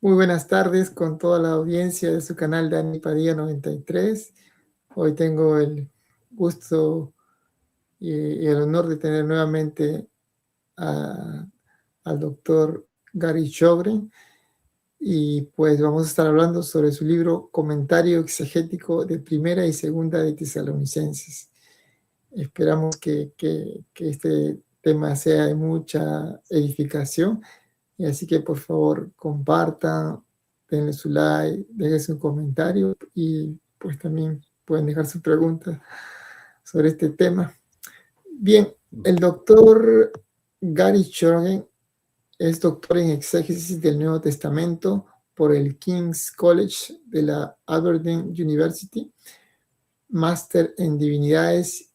Muy buenas tardes con toda la audiencia de su canal Dani Padilla 93. Hoy tengo el gusto y el honor de tener nuevamente al doctor Gary Shogren, y pues vamos a estar hablando sobre su libro Comentario Exegético de Primera y Segunda de Tesalonicenses. Esperamos que este tema sea de mucha edificación, y así que por favor compartan, denle su like, déjense un comentario y pues también pueden dejar su pregunta sobre este tema. Bien, el doctor Gary Shogren es doctor en exégesis del Nuevo Testamento por el King's College de la Aberdeen University, máster en divinidades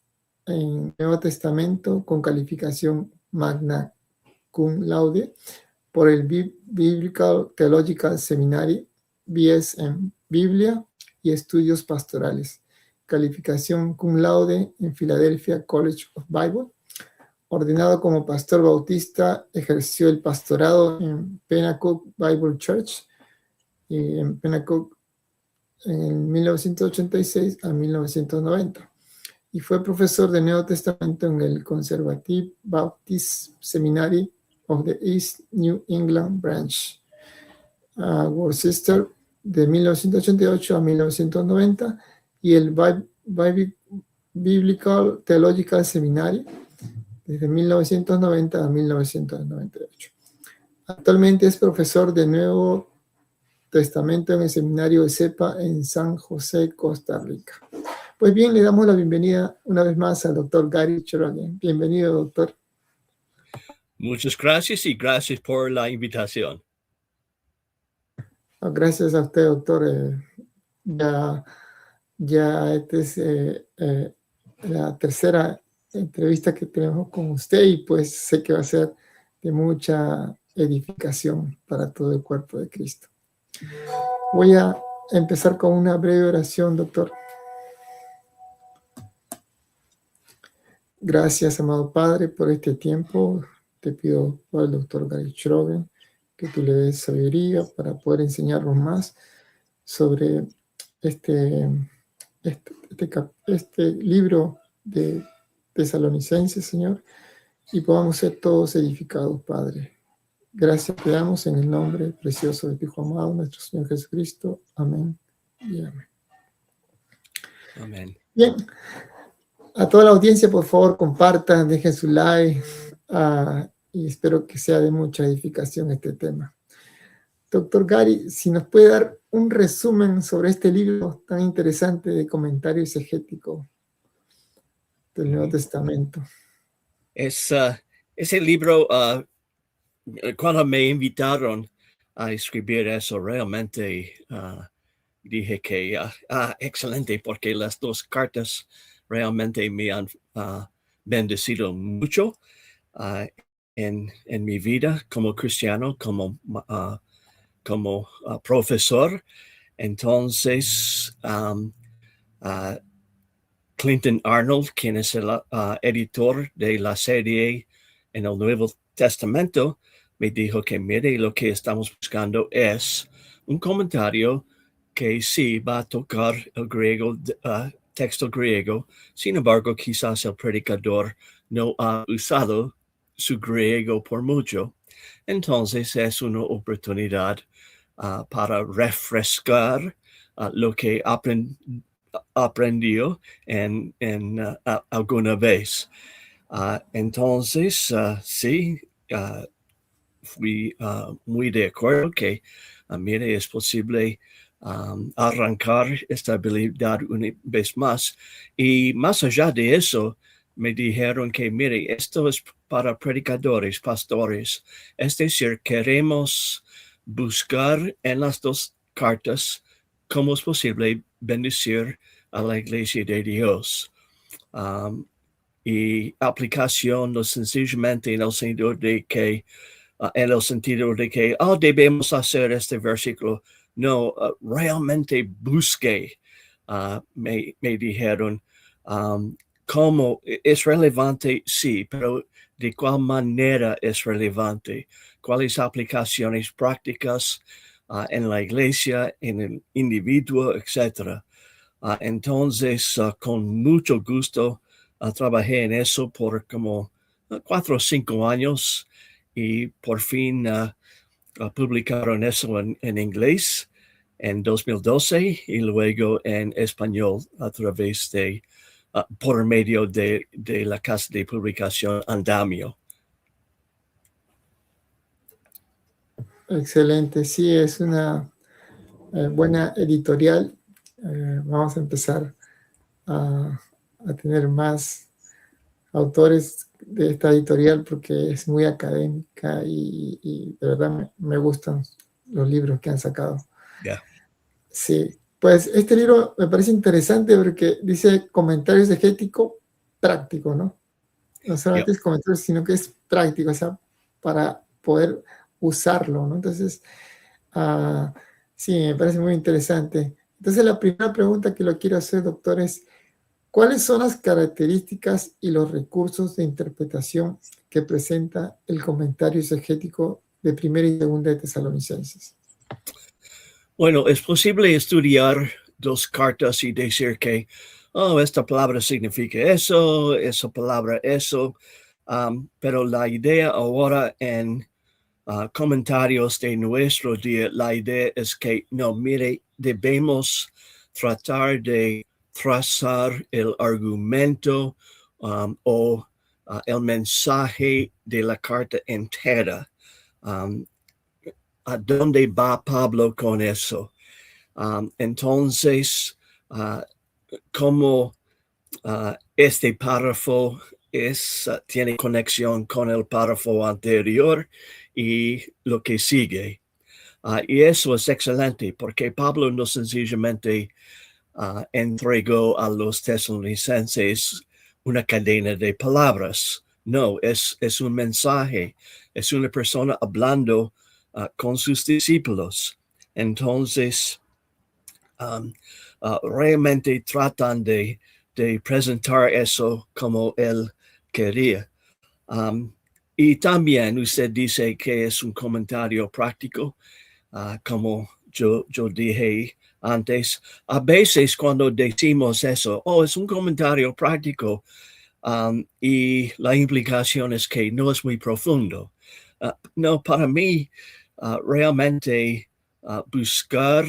en Nuevo Testamento con calificación magna cum laude por el Biblical Theological Seminary, BS en Biblia y Estudios Pastorales, calificación cum laude en Philadelphia College of Bible. Ordenado como pastor bautista, ejerció el pastorado en Pennacook Bible Church y en Pennacook en 1986 a 1990. Y fue profesor de Nuevo Testamento en el Conservative Baptist Seminary of the East New England Branch, Worcester, de 1988 a 1990, y el Biblical Theological Seminary desde 1990 a 1998. Actualmente es profesor de Nuevo Testamento en el seminario de CEPA en San José, Costa Rica. Pues bien, le damos la bienvenida una vez más al doctor Gary Shogren. Bienvenido, doctor. Muchas gracias y gracias por la invitación. Gracias a usted, doctor. Ya esta es la tercera entrevista que tenemos con usted, y pues sé que va a ser de mucha edificación para todo el cuerpo de Cristo. Voy a empezar con una breve oración, doctor. Gracias, amado Padre, por este tiempo. Te pido por el doctor Gary Shogren que tú le des sabiduría para poder enseñarnos más sobre este libro de Tesalonicenses, Señor, y podamos ser todos edificados, Padre. Gracias te damos en el nombre precioso de tu Hijo amado, nuestro Señor Jesucristo. Amén y amén. Amén. Bien, a toda la audiencia, por favor, compartan, dejen su like, y espero que sea de mucha edificación este tema. Doctor Gary, si nos puede dar un resumen sobre este libro tan interesante de Comentario Exegético del Nuevo Testamento. Ese libro, cuando me invitaron a escribir eso, realmente dije que excelente, porque las dos cartas realmente me han bendecido mucho en mi vida como cristiano, como profesor. Entonces, Clinton Arnold, quien es el editor de la serie en el Nuevo Testamento, me dijo que mire, lo que estamos buscando es un comentario que sí va a tocar el griego, texto griego. Sin embargo, quizás el predicador no ha usado su griego por mucho. Entonces es una oportunidad para refrescar lo que aprendió en alguna vez. Entonces, sí, fui muy de acuerdo que, mire, es posible arrancar esta habilidad una vez más. Y más allá de eso, me dijeron que, mire, esto es para predicadores, pastores. Es decir, queremos buscar en las dos cartas cómo es posible bendecir a la iglesia de Dios. Y aplicación no sencillamente en el sentido de que, debemos hacer este versículo. No, realmente busqué, me dijeron, cómo es relevante, sí, pero de cuál manera es relevante, cuáles aplicaciones prácticas en la iglesia, en el individuo, etc. Entonces, con mucho gusto, trabajé en eso por como 4 o 5 años y por fin publicaron eso en inglés en 2012 y luego en español a través de, por medio de la casa de publicación Andamio. Excelente, sí, es una buena editorial. Vamos a empezar a tener más autores de esta editorial porque es muy académica y de verdad me gustan los libros que han sacado. Yeah. Sí, pues este libro me parece interesante porque dice comentario exegético práctico, ¿no? No solamente es comentario, sino que es práctico, o sea, para poder usarlo, ¿no? Entonces, sí, me parece muy interesante. Entonces, la primera pregunta que lo quiero hacer, doctor, es ¿cuáles son las características y los recursos de interpretación que presenta el comentario exegético de primera y segunda de Tesalonicenses? Bueno, es posible estudiar 2 cartas y decir que, esta palabra significa eso, esa palabra eso, pero la idea ahora en comentarios de nuestro día, la idea es que, no, mire, debemos tratar de trazar el argumento o el mensaje de la carta entera. ¿A dónde va Pablo con eso? Entonces, como este párrafo tiene conexión con el párrafo anterior y lo que sigue. Y eso es excelente porque Pablo no sencillamente entregó a los tesalonicenses una cadena de palabras. No, es un mensaje, es una persona hablando con sus discípulos. Entonces, realmente tratan de presentar eso como él quería. Y también usted dice que es un comentario práctico, como yo dije antes. A veces cuando decimos eso, es un comentario práctico, y la implicación es que no es muy profundo. No, para mí, realmente buscar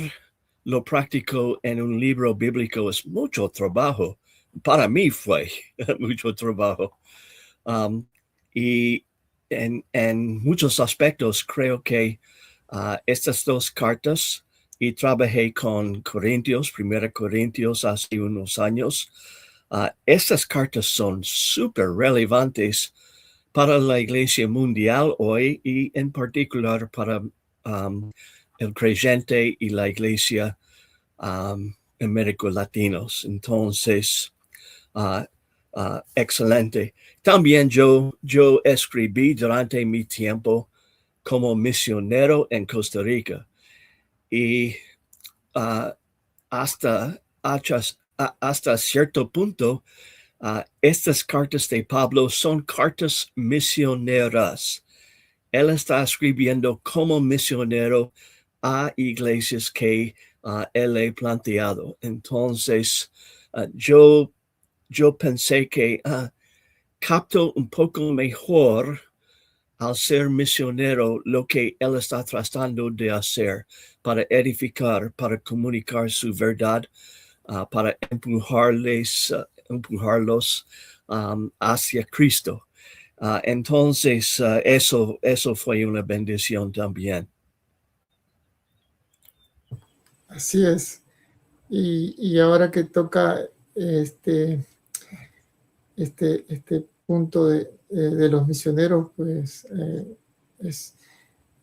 lo práctico en un libro bíblico es mucho trabajo. Para mí fue mucho trabajo. Y en muchos aspectos creo que estas 2 cartas, y trabajé con Corintios, 1 Corintios hace unos años, estas cartas son súper relevantes para la iglesia mundial hoy y en particular para el creyente y la iglesia en América Latinos. Entonces, excelente. También yo escribí durante mi tiempo como misionero en Costa Rica y hasta cierto punto, estas cartas de Pablo son cartas misioneras. Él está escribiendo como misionero a iglesias que él ha planteado. Entonces, yo pensé que capto un poco mejor al ser misionero lo que él está tratando de hacer para edificar, para comunicar su verdad, para empujarlos hacia Cristo. Entonces, eso fue una bendición también. Así es. Y ahora que toca este punto de los misioneros, pues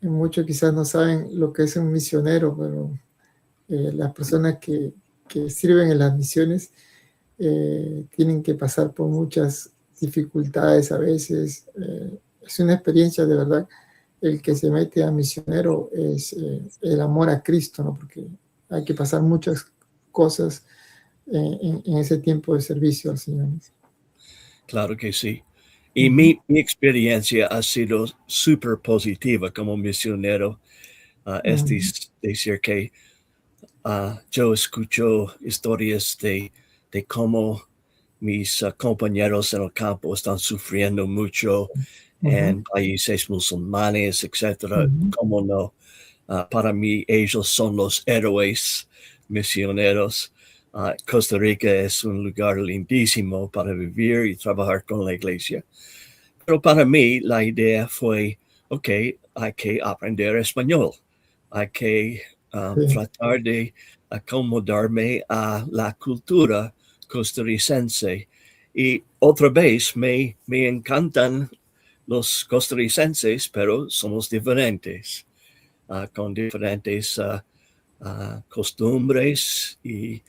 muchos quizás no saben lo que es un misionero, pero las personas que sirven en las misiones tienen que pasar por muchas dificultades a veces. Es una experiencia de verdad. El que se mete a misionero es el amor a Cristo, ¿no? Porque hay que pasar muchas cosas en ese tiempo de servicio al Señor. Claro que sí. Y mi experiencia ha sido súper positiva como misionero. Es decir que yo escucho historias de cómo mis compañeros en el campo están sufriendo mucho en países musulmanes, etcétera. ¿Cómo no? Para mí, ellos son los héroes misioneros. Costa Rica es un lugar lindísimo para vivir y trabajar con la iglesia. Pero para mí, la idea fue, ok, hay que aprender español. Hay que tratar de acomodarme a la cultura costarricense. Y otra vez, me encantan los costarricenses, pero somos diferentes, con diferentes costumbres y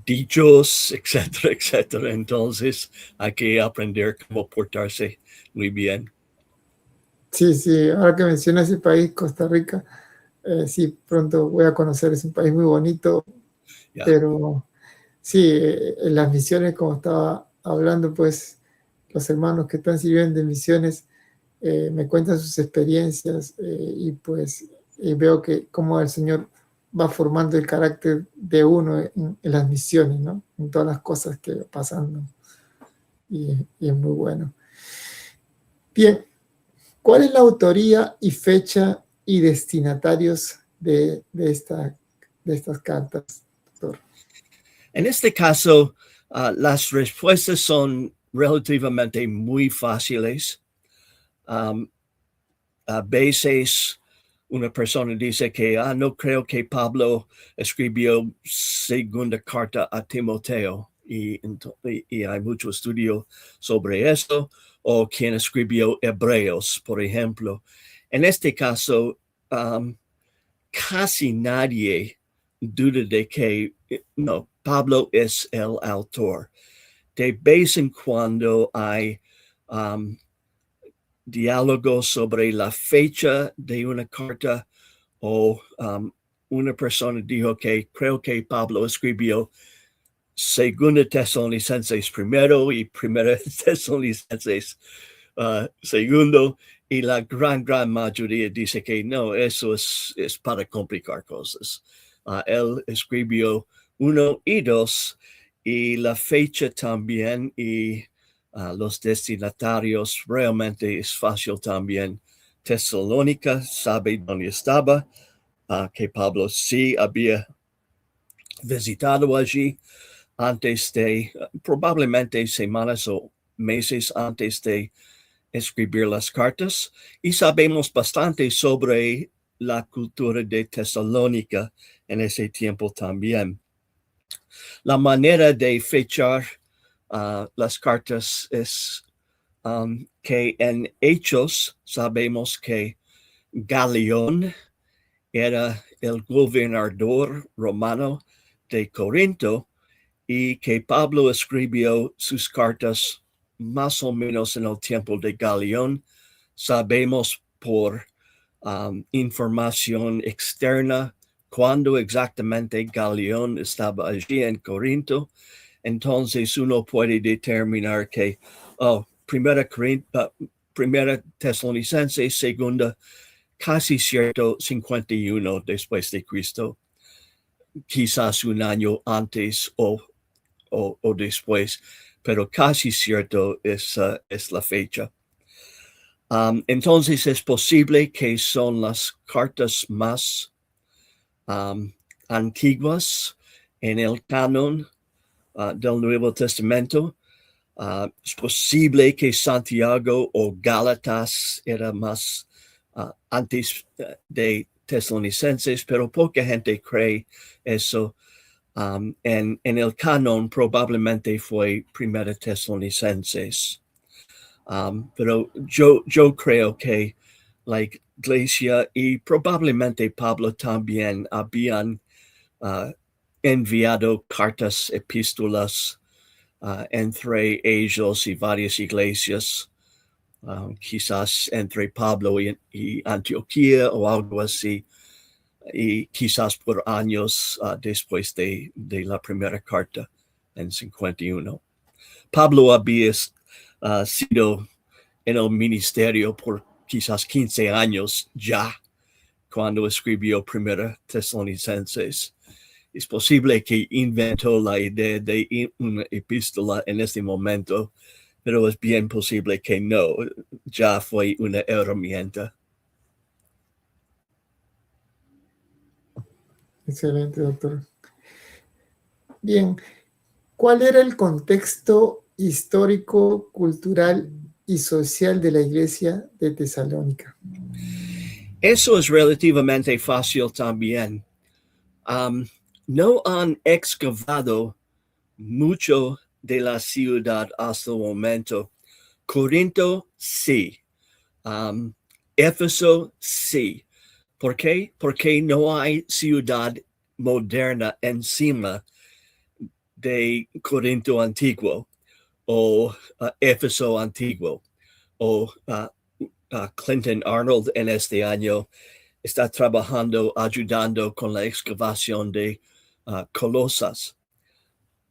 dichos, etcétera, etcétera. Entonces hay que aprender cómo portarse muy bien. Sí, sí, ahora que mencionas ese país, Costa Rica, sí, pronto voy a conocer, es un país muy bonito, pero sí, en las misiones, como estaba hablando, pues los hermanos que están sirviendo en misiones me cuentan sus experiencias y pues veo que cómo el Señor va formando el carácter de uno en las misiones, ¿no? En todas las cosas que va pasando. Y es muy bueno. Bien, ¿cuál es la autoría y fecha y destinatarios de estas cartas, doctor? En este caso, las respuestas son relativamente muy fáciles. A veces una persona dice que no creo que Pablo escribió segunda carta a Timoteo y hay mucho estudio sobre eso, o quien escribió Hebreos, por ejemplo. En este caso, casi nadie duda de que no, Pablo es el autor. De vez en cuando hay diálogos sobre la fecha de una carta, o una persona dijo que creo que Pablo escribió segunda Tesalonicenses primero y primera Tesalonicenses segundo, y la gran mayoría dice que no, eso es para complicar cosas. Él escribió 1 y 2, y la fecha también, y los destinatarios realmente es fácil también. Tesalónica sabe dónde estaba, que Pablo sí había visitado allí antes de, probablemente semanas o meses antes de escribir las cartas, y sabemos bastante sobre la cultura de Tesalónica en ese tiempo también. La manera de fechar las cartas es que en Hechos sabemos que Galión era el gobernador romano de Corinto, y que Pablo escribió sus cartas más o menos en el tiempo de Galión. Sabemos por información externa cuándo exactamente Galión estaba allí en Corinto. Entonces uno puede determinar que primera Tesalonicenses, segunda, casi cierto 51 después de Cristo, quizás un año antes o después, pero casi cierto es la fecha. Entonces es posible que son las cartas más antiguas en el canon del Nuevo Testamento. Es posible que Santiago o Gálatas era más antes de Tesalonicenses, pero poca gente cree eso. En el canon probablemente fue primera Tesalonicenses. Pero yo creo que la iglesia y probablemente Pablo también habían enviado cartas, epístolas entre ellos y varias iglesias, quizás entre Pablo y Antioquía o algo así, y quizás por años después de la primera carta en 51. Pablo había sido en el ministerio por quizás 15 años ya, cuando escribió Primera Tesalonicenses. Es posible que inventó la idea de una epístola en este momento, pero es bien posible que no, ya fue una herramienta. Excelente, doctor. Bien, ¿cuál era el contexto histórico, cultural y social de la iglesia de Tesalónica? Eso es relativamente fácil también. No han excavado mucho de la ciudad hasta el momento. Corinto, sí. Éfeso, sí. ¿Por qué? Porque no hay ciudad moderna encima de Corinto antiguo o Éfeso antiguo o Clinton Arnold en este año está trabajando, ayudando con la excavación de Colosas,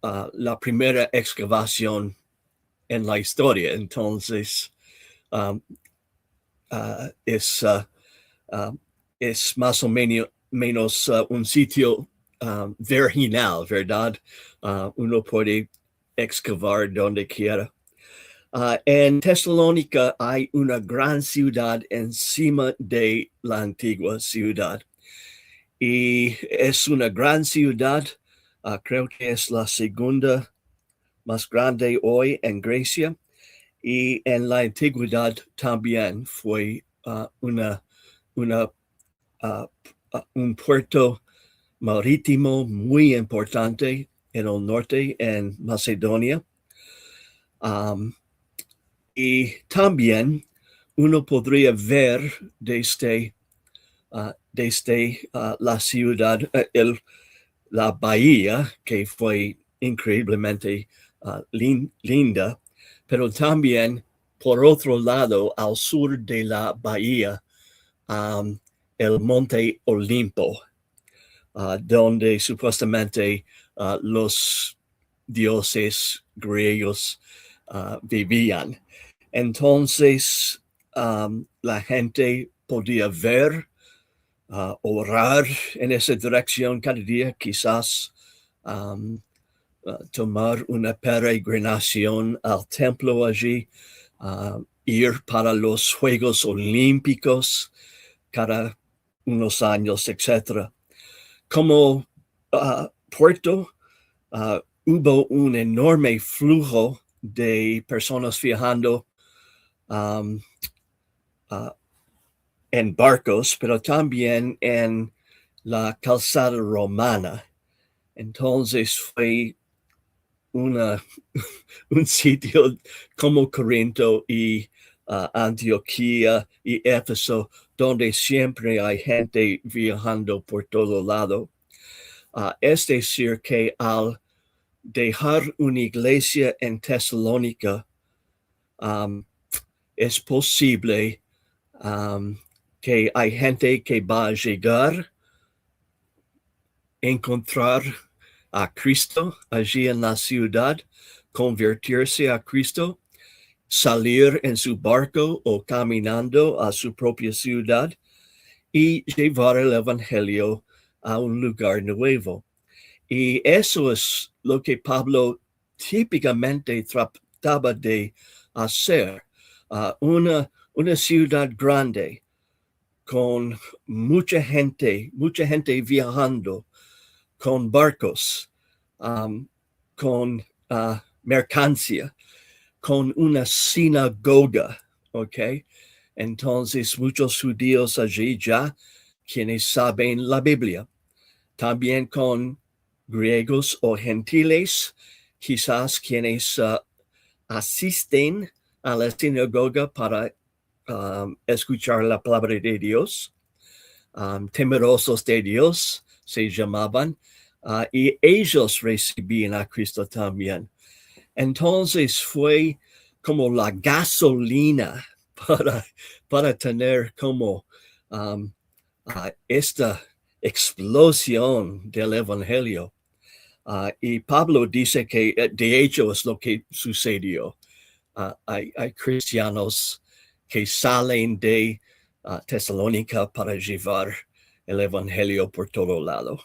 la primera excavación en la historia. Entonces, es más o menos un sitio virginal, ¿verdad? Uno puede excavar donde quiera. En Tesalónica hay una gran ciudad encima de la antigua ciudad. Y es una gran ciudad, creo que es la segunda más grande hoy en Grecia. Y en la antigüedad también fue un puerto marítimo muy importante en el norte, en Macedonia. Y también uno podría ver desde la ciudad, la bahía, que fue increíblemente linda, pero también por otro lado, al sur de la bahía, el monte Olimpo, donde supuestamente los dioses griegos vivían. Entonces, la gente podía ver, orar en esa dirección cada día, quizás tomar una peregrinación al templo allí, ir para los Juegos Olímpicos cada unos años, etc. Como puerto, hubo un enorme flujo de personas viajando en barcos, pero también en la calzada romana. Entonces fue un sitio como Corinto y Antioquía y Éfeso, donde siempre hay gente viajando por todo lado. Es decir, que al dejar una iglesia en Tesalónica, es posible que hay gente que va a llegar, encontrar a Cristo allí en la ciudad, convertirse a Cristo, salir en su barco o caminando a su propia ciudad y llevar el evangelio a un lugar nuevo. Y eso es lo que Pablo típicamente trataba de hacer. Una ciudad grande con mucha gente viajando, con barcos, con mercancía, con una sinagoga, ¿ok? Entonces muchos judíos allí ya, quienes saben la Biblia, también con griegos o gentiles, quizás quienes asisten a la sinagoga para escuchar la palabra de Dios, temerosos de Dios se llamaban, y ellos recibían a Cristo también. Entonces fue como la gasolina para tener como esta explosión del evangelio. Y Pablo dice que de hecho es lo que sucedió. Hay cristianos que salen de Tesalónica para llevar el evangelio por todo lado.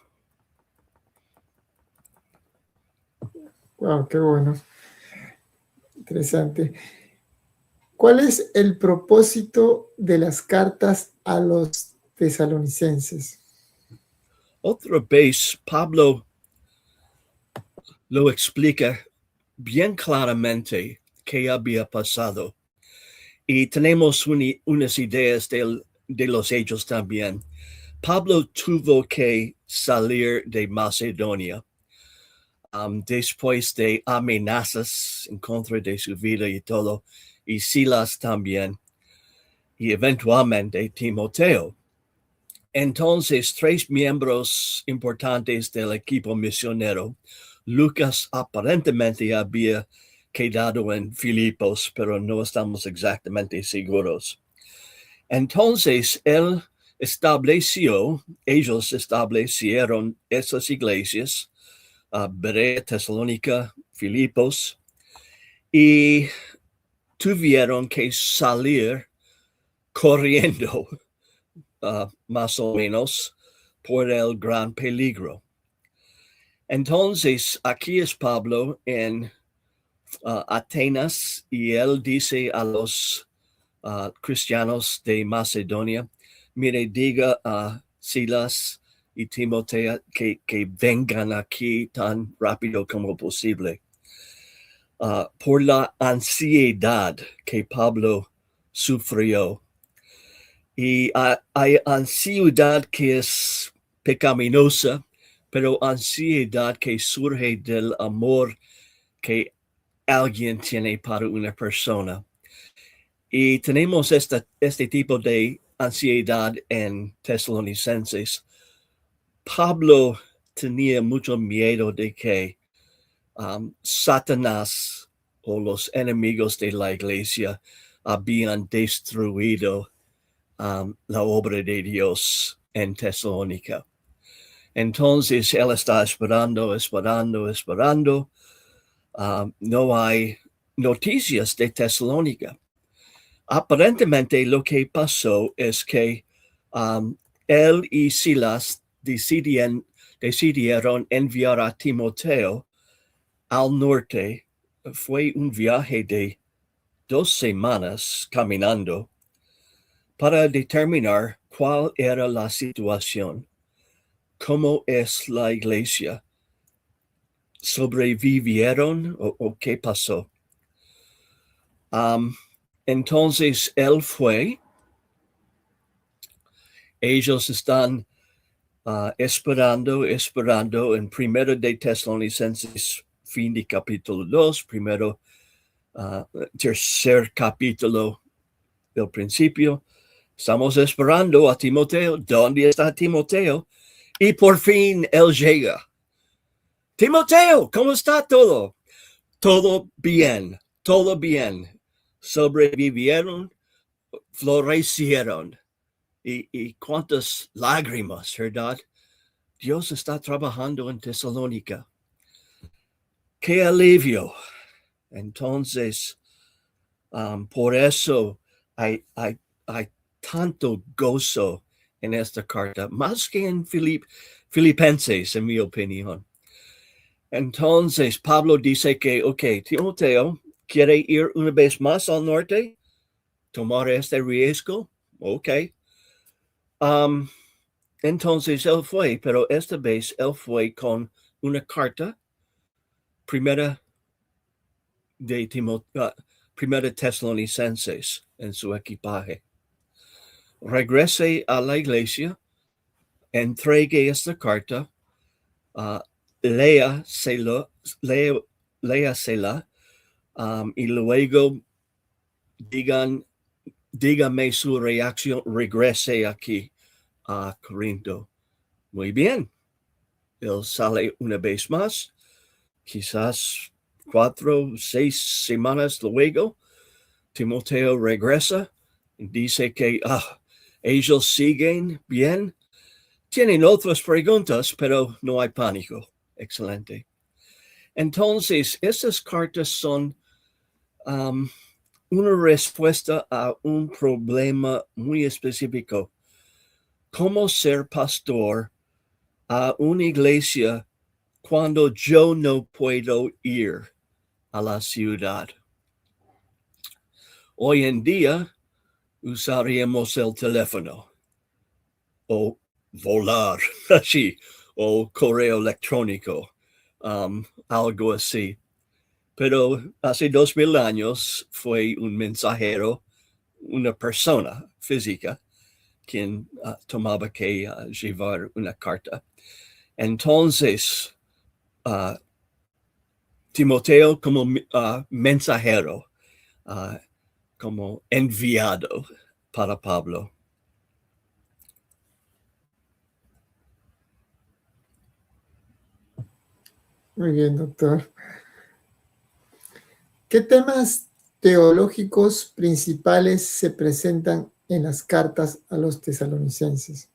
Wow, qué bueno. Interesante. ¿Cuál es el propósito de las cartas a los tesalonicenses? Otra vez, Pablo lo explica bien claramente qué había pasado. Y tenemos unas ideas de los hechos también. Pablo tuvo que salir de Macedonia después de amenazas en contra de su vida y todo, y Silas también, y eventualmente Timoteo. Entonces, 3 miembros importantes del equipo misionero, Lucas aparentemente había quedado en Filipos, pero no estamos exactamente seguros. Entonces, ellos establecieron esas iglesias, Berea, Tesalónica, Filipos, y tuvieron que salir corriendo, más o menos, por el gran peligro. Entonces, aquí es Pablo en Atenas y él dice a los cristianos de Macedonia, mire, diga a Silas y Timoteo que vengan aquí tan rápido como posible. Por la ansiedad que Pablo sufrió. Y hay ansiedad que es pecaminosa, pero ansiedad que surge del amor que alguien tiene para una persona. Y tenemos este tipo de ansiedad en Tesalonicenses. Pablo tenía mucho miedo de que Satanás o los enemigos de la iglesia habían destruido la obra de Dios en Tesalónica. Entonces él está esperando. No hay noticias de Tesalónica. Aparentemente lo que pasó es que él y Silas decidieron enviar a Timoteo al norte. Fue un viaje de 2 semanas caminando para determinar cuál era la situación, cómo es la iglesia, sobrevivieron o qué pasó. Entonces él fue. Ellos están esperando en 1 de Tesalonicenses, fin de capítulo 2, tercer capítulo del principio. Estamos esperando a Timoteo. ¿Dónde está Timoteo? Y por fin él llega. Timoteo, ¿cómo está todo? Todo bien. Sobrevivieron, florecieron. Y cuántas lágrimas, ¿verdad? Dios está trabajando en Tesalónica. ¡Qué alivio! Entonces, por eso hay tanto gozo en esta carta, más que en Filipenses, en mi opinión. Entonces, Pablo dice que, Timoteo, ¿quiere ir una vez más al norte? ¿Tomar este riesgo? Entonces él fue, pero esta vez él fue con una carta, primera Tesalonicenses en su equipaje. Regrese a la iglesia, entregue esta carta, léasela, y luego dígame su reacción, regrese aquí a Corinto. Muy bien. Él sale una vez más, quizás 4 o 6 semanas luego. Timoteo regresa y dice que ellos siguen bien. Tienen otras preguntas, pero no hay pánico. Excelente. Entonces, esas cartas son una respuesta a un problema muy específico. cómo ser pastor a una iglesia cuando yo no puedo ir a la ciudad. Hoy en día usaríamos el teléfono o volar así, o correo electrónico, algo así. Pero hace 2000 años fue un mensajero, una persona física, quien tomaba que llevar una carta. Entonces, Timoteo como mensajero, como enviado para Pablo. Muy bien, doctor. ¿Qué temas teológicos principales se presentan en las cartas a los tesalonicenses?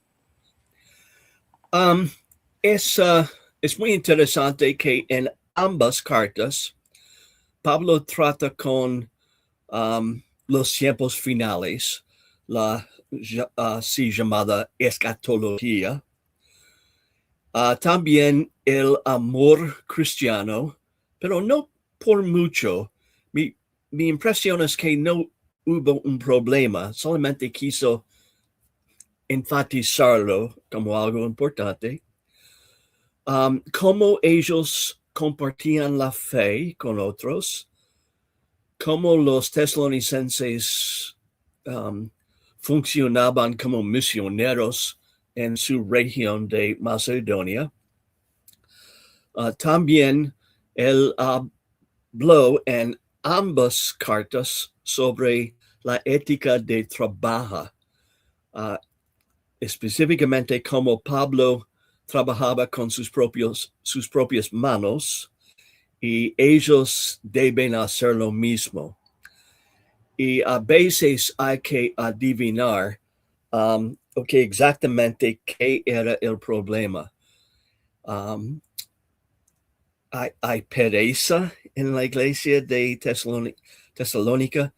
Es muy interesante que en ambas cartas Pablo trata con los tiempos finales, la así llamada escatología. También el amor cristiano, pero no por mucho. Mi impresión es que no hubo un problema, solamente quiso enfatizarlo como algo importante. Cómo ellos compartían la fe con otros, cómo los tesalonicenses funcionaban como misioneros en su región de Macedonia. También él habló en ambas cartas sobre la ética de trabajo, específicamente cómo Pablo trabajaba con sus propias manos y ellos deben hacer lo mismo. Y a veces hay que adivinar exactamente qué era el problema. Hay pereza en la iglesia de Tesalónica.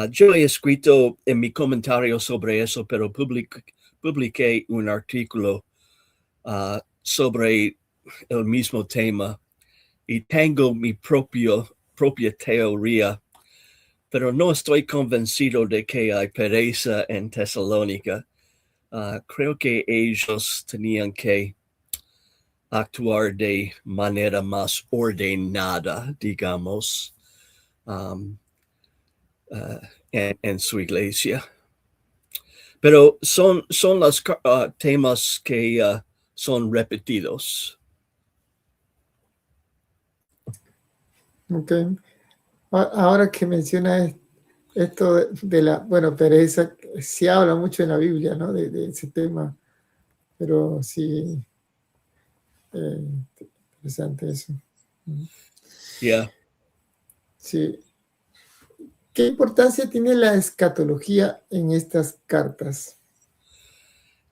Yo he escrito en mi comentario sobre eso, pero publiqué un artículo sobre el mismo tema y tengo mi propia teoría, pero no estoy convencido de que hay pereza en Tesalónica. Creo que ellos tenían que actuar de manera más ordenada, digamos, en su iglesia. Pero son los temas que son repetidos. Ok. Ahora que menciona esto de la, bueno, pereza, sí habla mucho en la Biblia, ¿no? De ese tema, pero sí, interesante eso. Yeah. Sí. ¿Qué importancia tiene la escatología en estas cartas?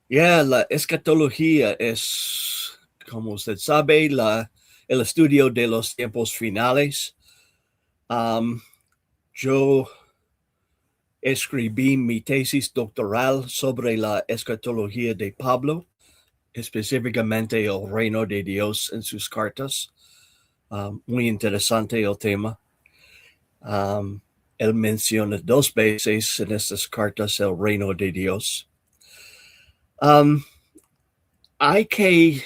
La escatología es, como usted sabe, el estudio de los tiempos finales. Yo escribí mi tesis doctoral sobre la escatología de Pablo, específicamente el reino de Dios en sus cartas. Muy interesante el tema. Él menciona 2 veces en estas cartas el reino de Dios. Hay que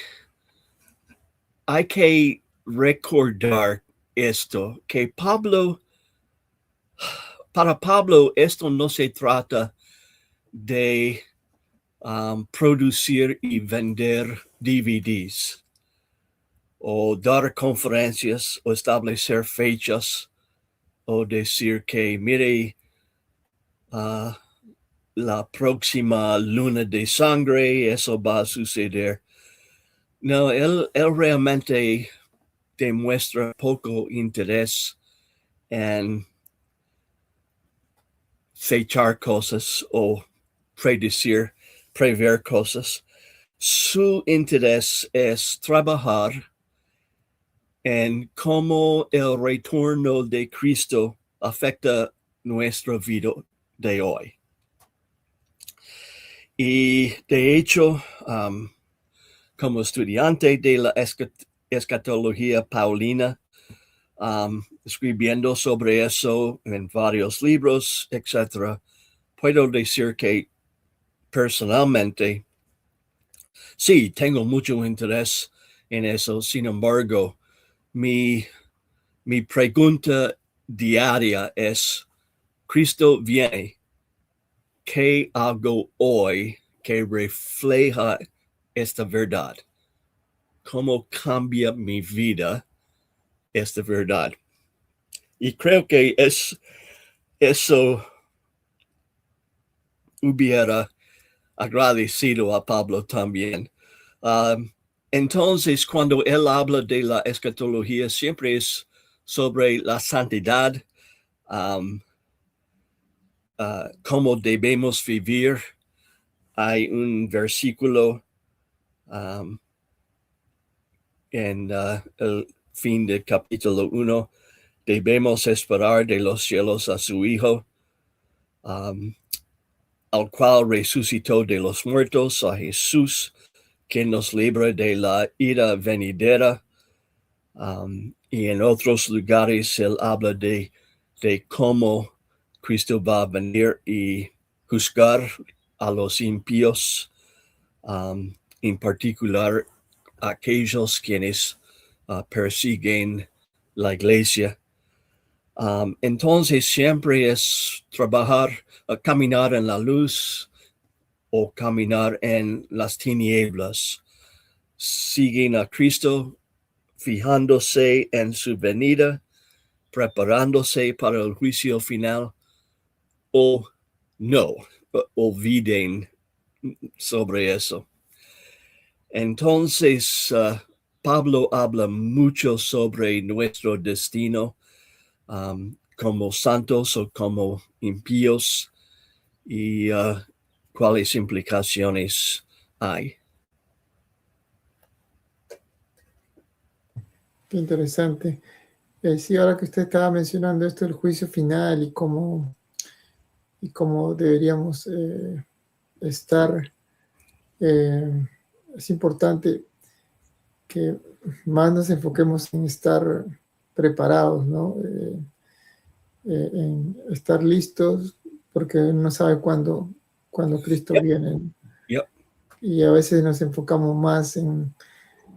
recordar esto, que para Pablo esto no se trata de producir y vender DVDs o dar conferencias o establecer fechas o decir que mire la próxima luna de sangre, eso va a suceder. No, él realmente demuestra poco interés en fechar cosas o prever cosas. Su interés es trabajar en cómo el retorno de Cristo afecta nuestra vida de hoy. Y de hecho, como estudiante de la escatología paulina, escribiendo sobre eso en varios libros, etc., puedo decir que personalmente, sí, tengo mucho interés en eso. Sin embargo, mi pregunta diaria es, Cristo viene, ¿qué hago hoy que refleja esta verdad? ¿Cómo cambia mi vida esta verdad? Y creo que eso hubiera agradecido a Pablo también. Entonces, cuando él habla de la escatología, siempre es sobre la santidad, cómo debemos vivir. Hay un versículo en el fin del capítulo 1, debemos esperar de los cielos a su Hijo, al cual resucitó de los muertos, a Jesús, que nos libra de la ira venidera. Y en otros lugares él habla de cómo Cristo va a venir y juzgar a los impíos, en particular aquellos quienes persiguen la iglesia. Entonces siempre es trabajar, caminar en la luz o caminar en las tinieblas. Siguen a Cristo, fijándose en su venida, preparándose para el juicio final, o no, olviden sobre eso. Entonces, Pablo habla mucho sobre nuestro destino, como santos o como impíos, y cuáles implicaciones hay. Qué interesante. Sí, ahora que usted estaba mencionando esto del juicio final y cómo deberíamos estar, es importante que más nos enfoquemos en estar preparados, ¿no? En estar listos, porque no sabe cuándo Cristo viene. Yep. Y a veces nos enfocamos más en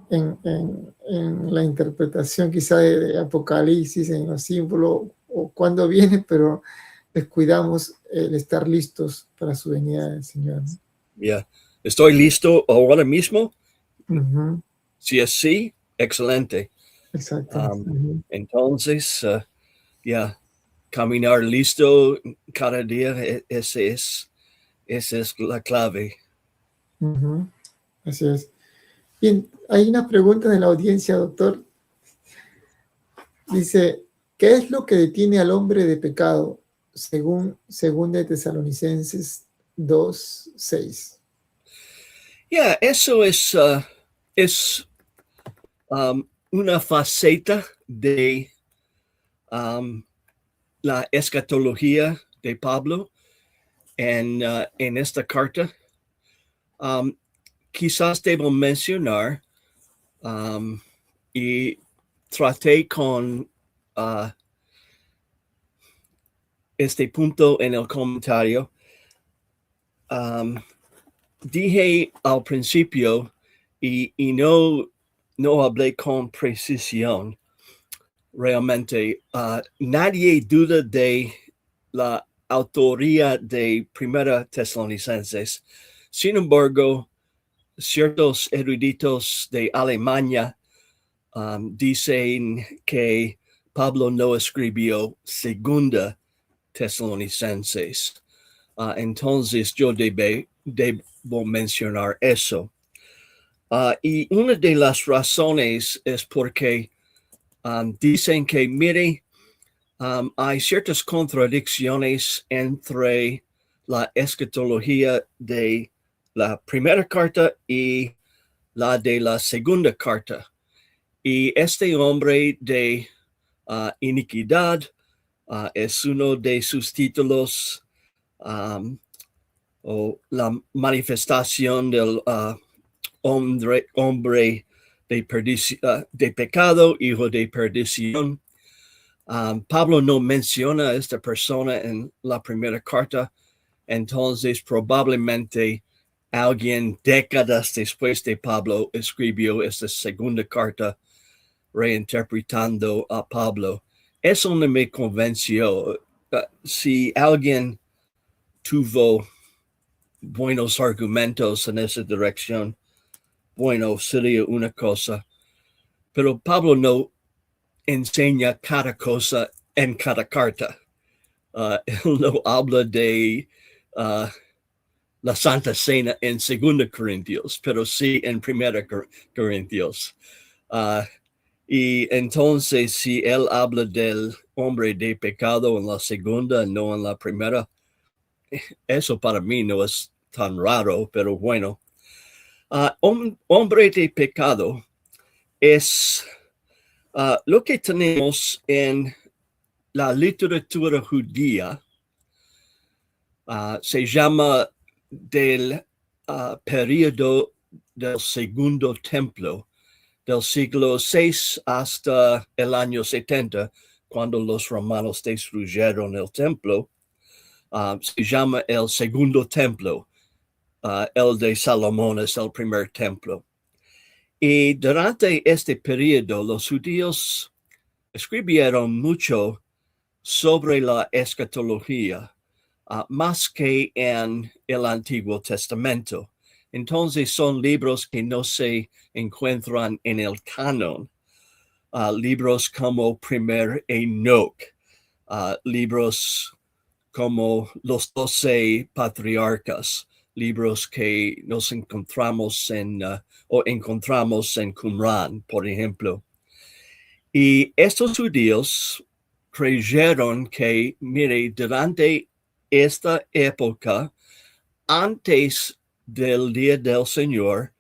la interpretación quizá de Apocalipsis, en los símbolos, o cuándo viene, pero descuidamos el estar listos para su venida del Señor. Yeah. ¿Estoy listo ahora mismo? Uh-huh. Si es sí, excelente. Exacto. Entonces, caminar listo cada día, esa es la clave. Uh-huh. Así es. Bien, hay una pregunta de la audiencia, doctor. Dice, ¿qué es lo que detiene al hombre de pecado según de Tesalonicenses 2:6? Eso es una faceta de la escatología de Pablo en esta carta. Quizás debo mencionar, y traté con este punto en el comentario. Dije al principio y no hablé con precisión. Realmente, nadie duda de la autoría de Primera Tesalonicenses. Sin embargo, ciertos eruditos de Alemania dicen que Pablo no escribió Segunda Tesalonicenses. Entonces yo debo mencionar eso. Y una de las razones es porque dicen que, mire, hay ciertas contradicciones entre la escatología de la primera carta y la de la segunda carta. Y este hombre de iniquidad es uno de sus títulos, o la manifestación del hombre de pecado, hijo de perdición. Pablo no menciona a esta persona en la primera carta, entonces probablemente alguien décadas después de Pablo escribió esta segunda carta reinterpretando a Pablo. Eso no me convenció. Si alguien tuvo buenos argumentos en esa dirección, bueno, sería una cosa. Pero Pablo no enseña cada cosa en cada carta. Él no habla de la Santa Cena en 2 Corintios, pero sí en 1 Corintios. Y entonces, si él habla del hombre de pecado en la segunda, no en la primera, eso para mí no es tan raro, pero bueno. Hombre de pecado es lo que tenemos en la literatura judía. Se llama del periodo del segundo templo, del siglo VI hasta el año 70, cuando los romanos destruyeron el templo. Se llama el segundo templo. El de Salomón es el primer templo. Y durante este periodo, los judíos escribieron mucho sobre la escatología, más que en el Antiguo Testamento. Entonces son libros que no se encuentran en el canon. Libros como Primer Enoch, libros como los 12 patriarcas, libros que nos encontramos encontramos en Qumran, por ejemplo. Y estos judíos creyeron que, mire, durante esta época, antes del día del Señor,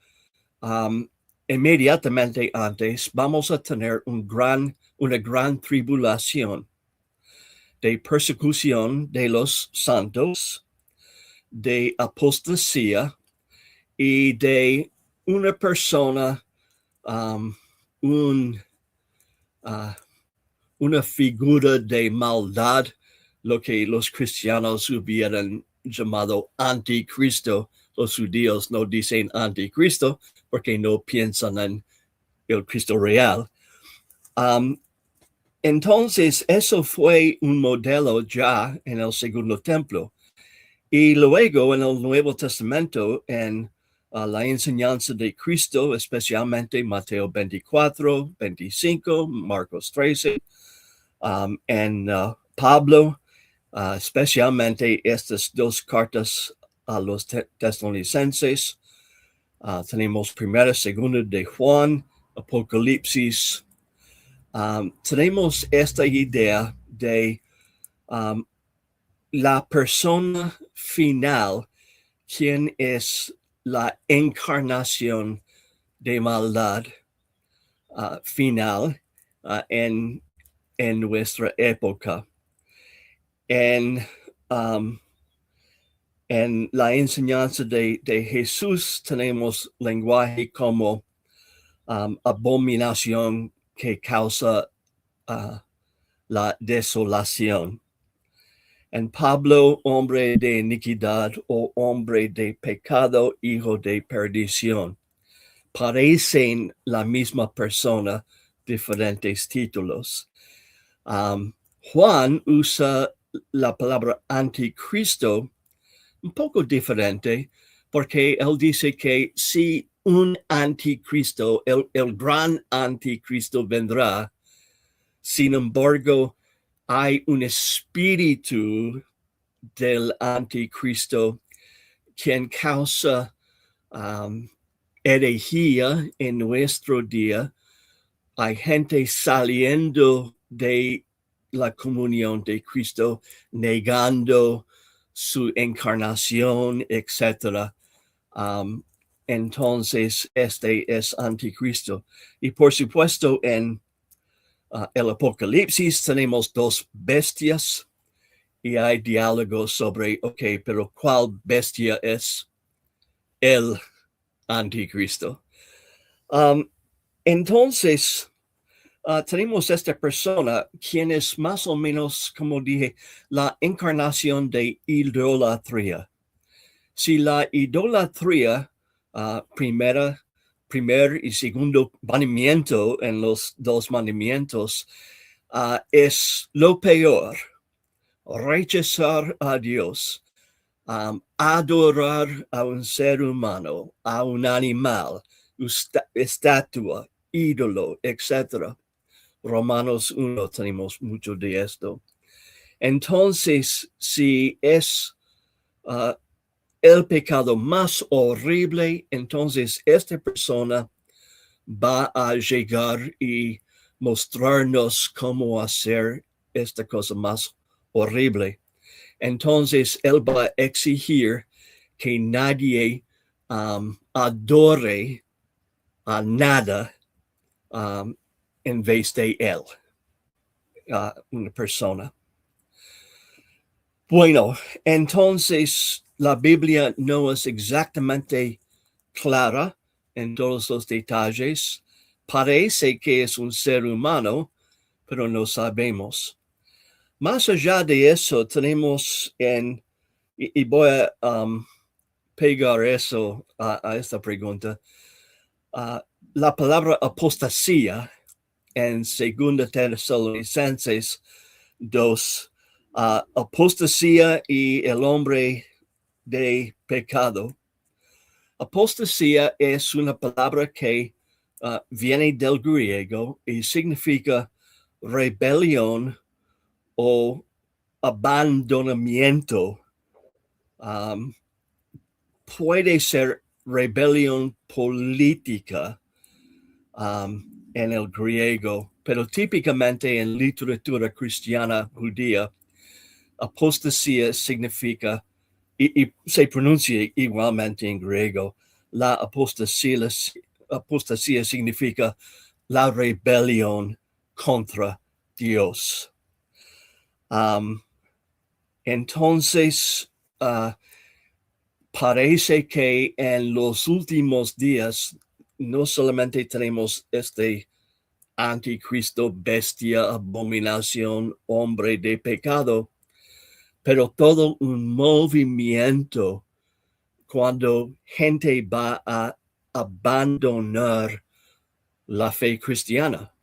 inmediatamente antes, vamos a tener una gran tribulación de persecución de los santos, de apostasía y de una persona, una figura de maldad, lo que los cristianos hubieran llamado anticristo. Los judíos no dicen anticristo porque no piensan en el Cristo real. Entonces, eso fue un modelo ya en el segundo templo. Y luego en el Nuevo Testamento, en la enseñanza de Cristo, especialmente Mateo 24, 25, Marcos 13, en Pablo, especialmente estas dos cartas a los Tesalonicenses. Tenemos primera, segunda de Juan, Apocalipsis. Tenemos esta idea de la persona final, quien es la encarnación de maldad final en nuestra época. En la enseñanza de Jesús tenemos lenguaje como abominación que causa la desolación. En Pablo, hombre de iniquidad o hombre de pecado, hijo de perdición. Parecen la misma persona, diferentes títulos. Juan usa la palabra anticristo un poco diferente, porque él dice que si un anticristo, el gran anticristo vendrá, sin embargo, hay un espíritu del anticristo quien causa herejía en nuestro día. Hay gente saliendo de la comunión de Cristo, negando su encarnación, etc. Entonces, este es anticristo. Y por supuesto, en el Apocalipsis tenemos dos bestias y hay diálogos sobre, pero ¿cuál bestia es el anticristo? Entonces, tenemos esta persona quien es más o menos, como dije, la encarnación de idolatría. Si la idolatría, primer y segundo mandamiento en los dos mandamientos, es lo peor, rechazar a Dios, adorar a un ser humano, a un animal, estatua, ídolo, etc. Romanos 1 tenemos mucho de esto. Entonces, si es el pecado más horrible, entonces esta persona va a llegar y mostrarnos cómo hacer esta cosa más horrible. Entonces él va a exigir que nadie adore a nada en vez de él, una persona. Bueno, entonces la Biblia no es exactamente clara en todos los detalles. Parece que es un ser humano, pero no sabemos. Más allá de eso, tenemos y voy a pegar eso a esta pregunta. La palabra apostasía en 2 Tesalonicenses 2, apostasía y el hombre de pecado. Apostasía es una palabra que viene del griego y significa rebelión o abandonamiento. Puede ser rebelión política en el griego, pero típicamente en literatura cristiana judía, apostasía significa, y se pronuncia igualmente en griego, la apostasía significa la rebelión contra Dios. Entonces, parece que en los últimos días no solamente tenemos este anticristo, bestia, abominación, hombre de pecado, pero todo un movimiento cuando gente va a abandonar la fe cristiana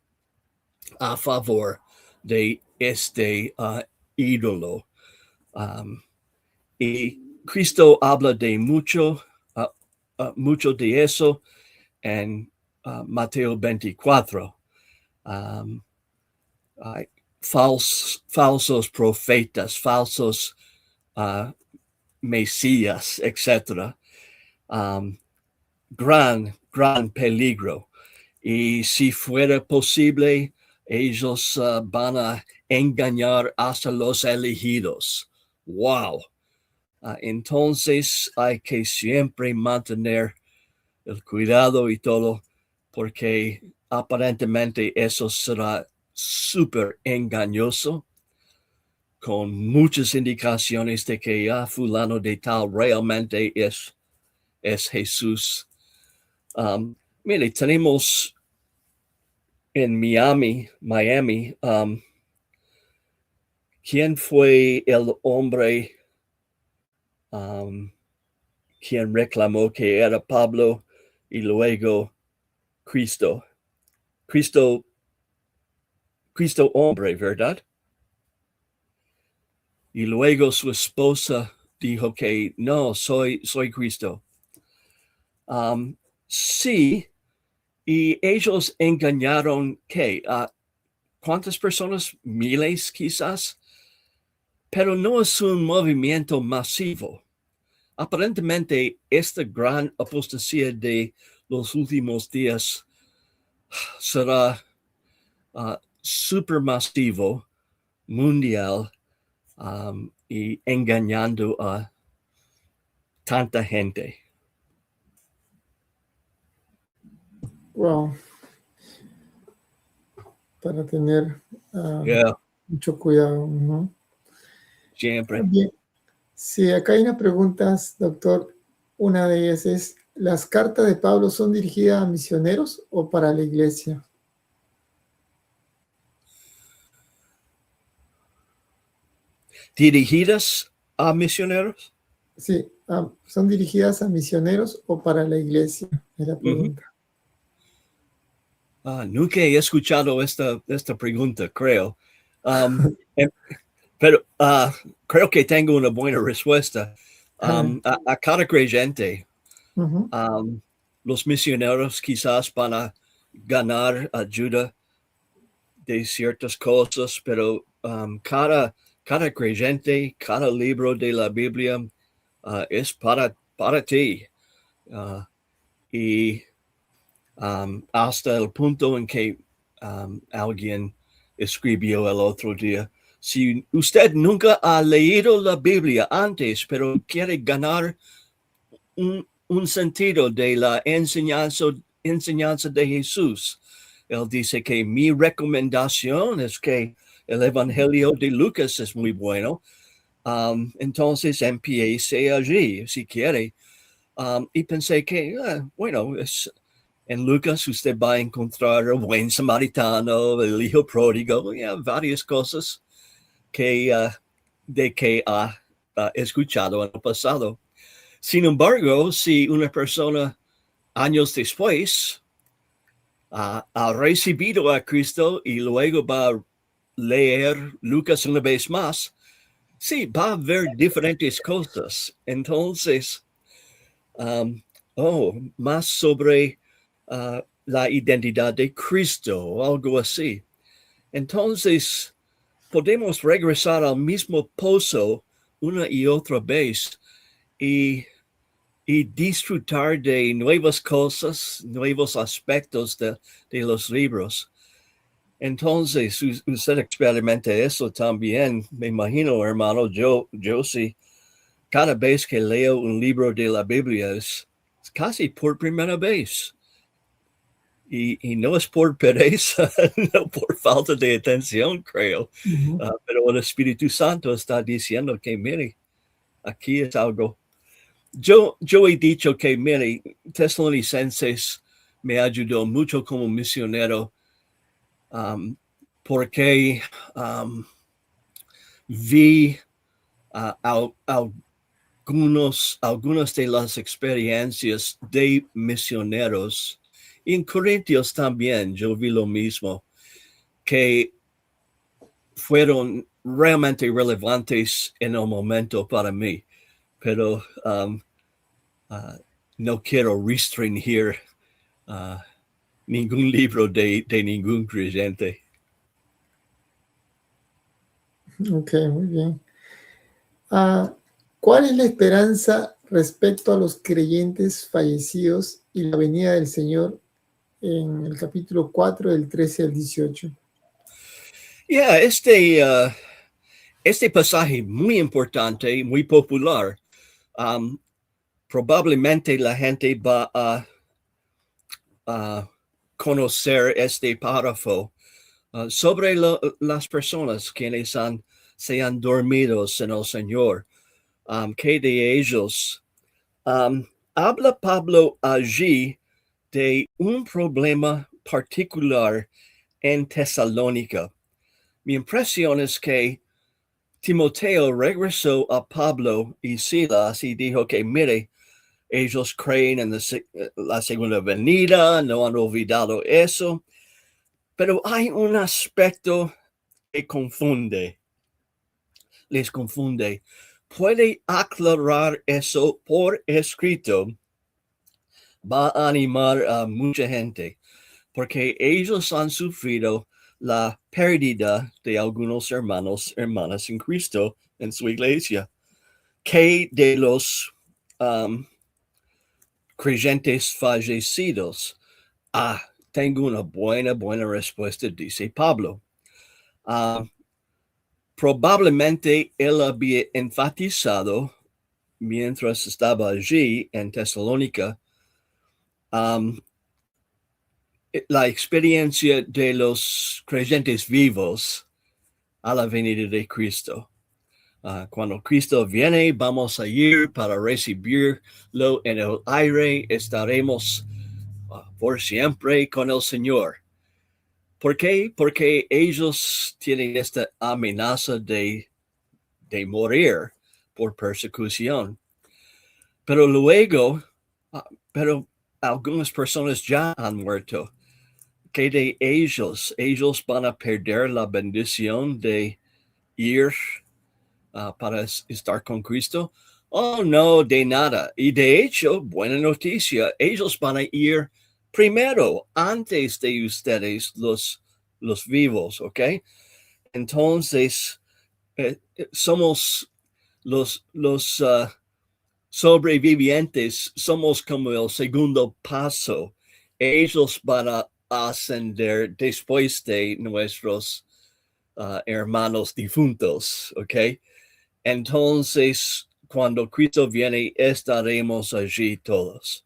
a favor de este ídolo. Y Cristo habla de mucho de eso en Mateo 24. Falsos profetas, falsos mesías, etc. Gran peligro. Y si fuera posible, ellos van a engañar hasta los elegidos. ¡Wow! Entonces hay que siempre mantener el cuidado y todo, porque aparentemente eso será súper engañoso, con muchas indicaciones de que fulano de tal realmente es Jesús. Mire, tenemos en Miami, ¿quién fue el hombre quien reclamó que era Pablo y luego Cristo hombre, ¿verdad? Y luego su esposa dijo que no, soy Cristo. Sí, y ellos engañaron, ¿qué? ¿Cuántas personas? Miles quizás, pero no es un movimiento masivo. Aparentemente, esta gran apostasía de los últimos días será supermasivo, mundial, y engañando a tanta gente. Wow. Para tener mucho cuidado, ¿no? Siempre. Bien. Sí, acá hay unas preguntas, doctor. Una de ellas es, ¿las cartas de Pablo son dirigidas a misioneros o para la iglesia? ¿Dirigidas a misioneros? Sí, ¿son dirigidas a misioneros o para la iglesia? Es la pregunta. Nunca he escuchado esta pregunta, creo. Em, pero creo que tengo una buena respuesta. A cada creyente, Ujú. los misioneros quizás van a ganar ayuda de ciertas cosas, pero cada creyente, cada libro de la Biblia es para ti. Y hasta el punto en que alguien escribió el otro día, si usted nunca ha leído la Biblia antes, pero quiere ganar un sentido de la enseñanza de Jesús, él dice que mi recomendación es que el Evangelio de Lucas es muy bueno. Entonces empiece allí, si quiere. Y pensé que, bueno, en Lucas usted va a encontrar el buen samaritano, el hijo pródigo, varias cosas de que ha escuchado en el pasado. Sin embargo, si una persona años después ha recibido a Cristo y luego va a leer Lucas una vez más, sí, va a ver diferentes cosas. Entonces, más sobre la identidad de Cristo o algo así. Entonces, podemos regresar al mismo pozo una y otra vez y disfrutar de nuevas cosas, nuevos aspectos de los libros. Entonces, usted experimenta eso también. Me imagino, hermano, yo sí, cada vez que leo un libro de la Biblia es casi por primera vez. Y no es por pereza, no por falta de atención, creo. Pero el Espíritu Santo está diciendo que, mire, aquí es algo. Yo he dicho que, mire, Tesalonicenses me ayudó mucho como misionero porque vi algunas de las experiencias de misioneros. En Corintios también yo vi lo mismo, que fueron realmente relevantes en el momento para mí, pero no quiero restringir ningún libro de ningún creyente. Ok, muy bien. ¿Cuál es la esperanza respecto a los creyentes fallecidos y la venida del Señor en el capítulo 4, del 13 al 18? Este pasaje muy importante, muy popular. Probablemente la gente va a conocer este párrafo sobre las personas quienes se han dormido en el Señor. Que de ellos habla Pablo allí de un problema particular en Tesalónica. Mi impresión es que Timoteo regresó a Pablo y Silas y dijo que, mire, ellos creen en la segunda venida, no han olvidado eso, pero hay un aspecto que les confunde. Puede aclarar eso por escrito, va a animar a mucha gente, porque ellos han sufrido la pérdida de algunos hermanas en Cristo en su iglesia, que de los creyentes fallecidos. Tengo una buena respuesta, dice Pablo. Probablemente él había enfatizado mientras estaba allí en Tesalónica la experiencia de los creyentes vivos a la venida de Cristo. Cuando Cristo viene, vamos a ir para recibirlo en el aire. Estaremos por siempre con el Señor. ¿Por qué? Porque ellos tienen esta amenaza de morir por persecución. Pero luego, pero algunas personas ya han muerto. ¿Qué de ellos? Ellos van a perder la bendición de ir para estar con Cristo. Oh, no, de nada. Y de hecho, buena noticia, ellos van a ir primero, antes de ustedes, los vivos, ¿ok? Entonces, somos los sobrevivientes, somos como el segundo paso. Ellos van a ascender después de nuestros hermanos difuntos, ¿ok? Entonces, cuando Cristo viene, estaremos allí todos.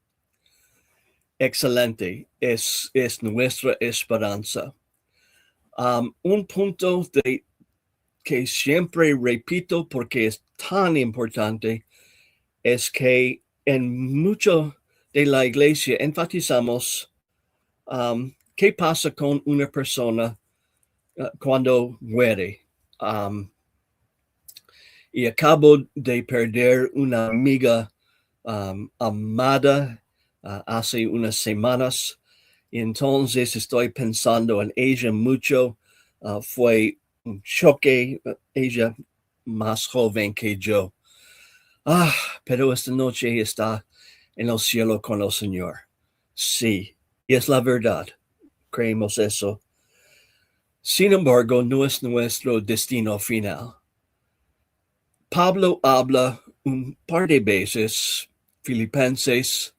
Excelente, es nuestra esperanza. Un punto que siempre repito porque es tan importante es que en mucho de la iglesia enfatizamos qué pasa con una persona cuando muere. Y acabo de perder una amiga amada hace unas semanas. Y entonces estoy pensando en ella mucho. Fue un choque, ella más joven que yo. Pero esta noche está en el cielo con el Señor. Sí, y es la verdad. Creemos eso. Sin embargo, no es nuestro destino final. Pablo habla un par de veces, Filipenses,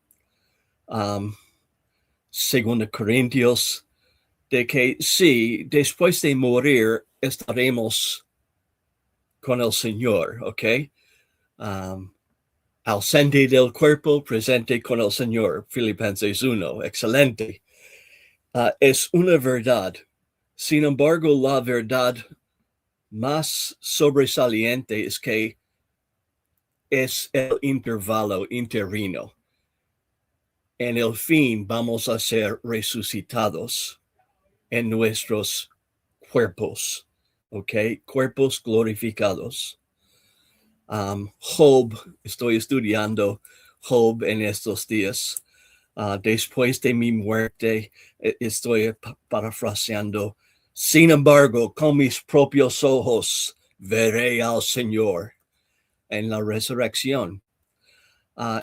2 Corintios, de que sí, después de morir estaremos con el Señor, ¿ok? Ausente del cuerpo, presente con el Señor, Filipenses 1, excelente. Es una verdad. Sin embargo, la verdad más sobresaliente es que es el intervalo interino. En el fin vamos a ser resucitados en nuestros cuerpos, ¿ok? Cuerpos glorificados. Job, estoy estudiando Job en estos días. Después de mi muerte, estoy parafraseando. Sin embargo, con mis propios ojos veré al Señor en la resurrección.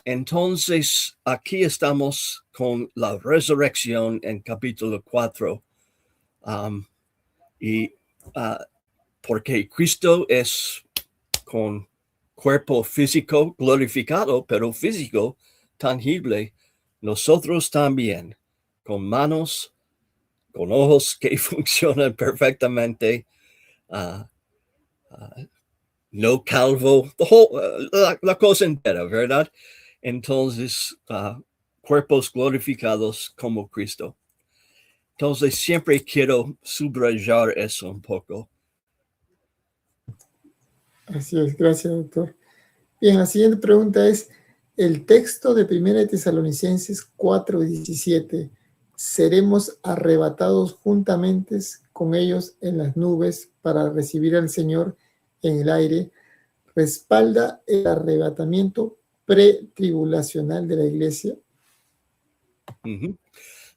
Entonces, aquí estamos con la resurrección en capítulo 4. Porque Cristo es con cuerpo físico glorificado, pero físico tangible, nosotros también, con manos, con ojos que funcionan perfectamente, no calvo, la cosa entera, ¿verdad? Entonces, cuerpos glorificados como Cristo. Entonces, siempre quiero subrayar eso un poco. Así es, gracias, doctor. Bien, la siguiente pregunta es, el texto de 1 Tesalonicenses 4:17, seremos arrebatados juntamente con ellos en las nubes para recibir al Señor en el aire, respalda el arrebatamiento pretribulacional de la iglesia.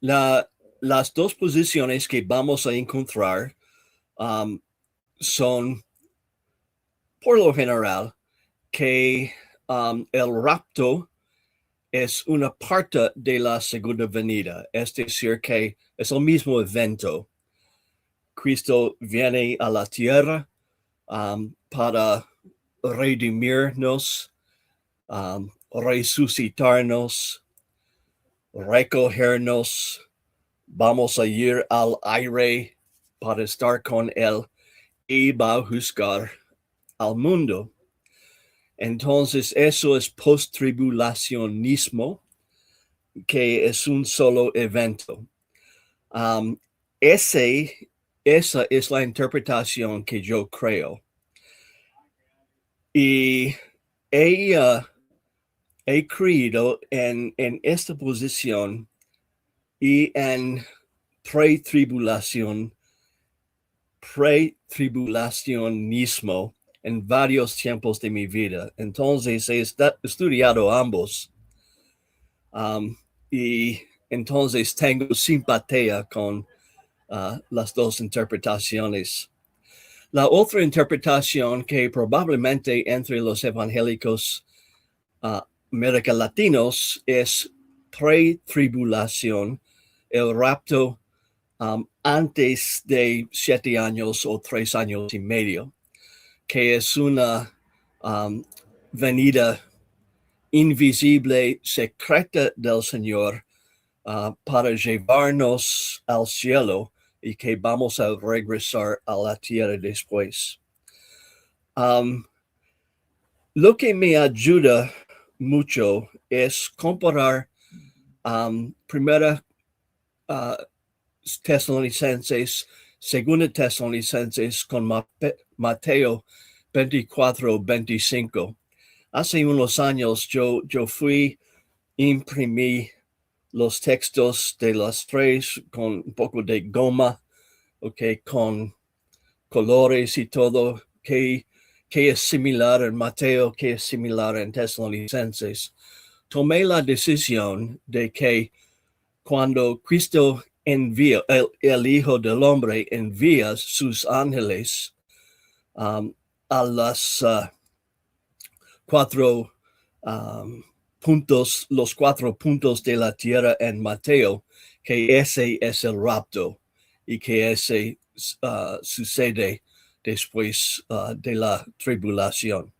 Las dos posiciones que vamos a encontrar son, por lo general, que el rapto es una parte de la segunda venida, es decir, que es el mismo evento. Cristo viene a la tierra para redimirnos, resucitarnos, recogernos. Vamos a ir al aire para estar con Él y va a juzgar al mundo. Entonces, eso es post-tribulacionismo, que es un solo evento. Esa es la interpretación que yo creo. Y he creído en esta posición y en pretribulacionismo en varios tiempos de mi vida. Entonces he estudiado ambos. Y entonces tengo simpatía con las dos interpretaciones. La otra interpretación que probablemente entre los evangélicos América Latinos es pre-tribulación, el rapto antes de 7 años o 3 años y medio, que es una venida invisible, secreta del Señor para llevarnos al cielo y que vamos a regresar a la tierra después. Lo que me ayuda mucho es comparar primera Tesalonicenses, segunda Tesalonicenses con Mateo 24-25. Hace unos años yo imprimí los textos de las tres con un poco de goma, con colores y todo, que es similar en Mateo, que es similar en Tesalonicenses. Tomé la decisión de que cuando Cristo envía, el Hijo del Hombre envía sus ángeles a las los 4 puntos de la tierra en Mateo, que ese es el rapto y que ese sucede después de la tribulación.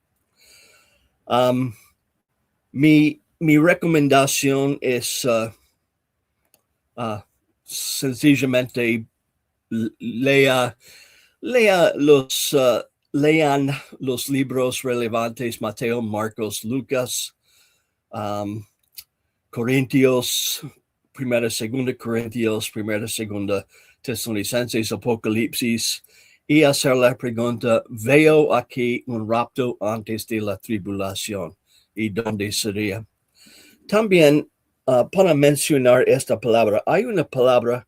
Mi recomendación es sencillamente lean los libros relevantes, Mateo, Marcos, Lucas, Corintios, primera, segunda Corintios, primera, segunda Tesalonicenses, Apocalipsis, y hacer la pregunta, ¿veo aquí un rapto antes de la tribulación? ¿Y dónde sería? También, para mencionar esta palabra, hay una palabra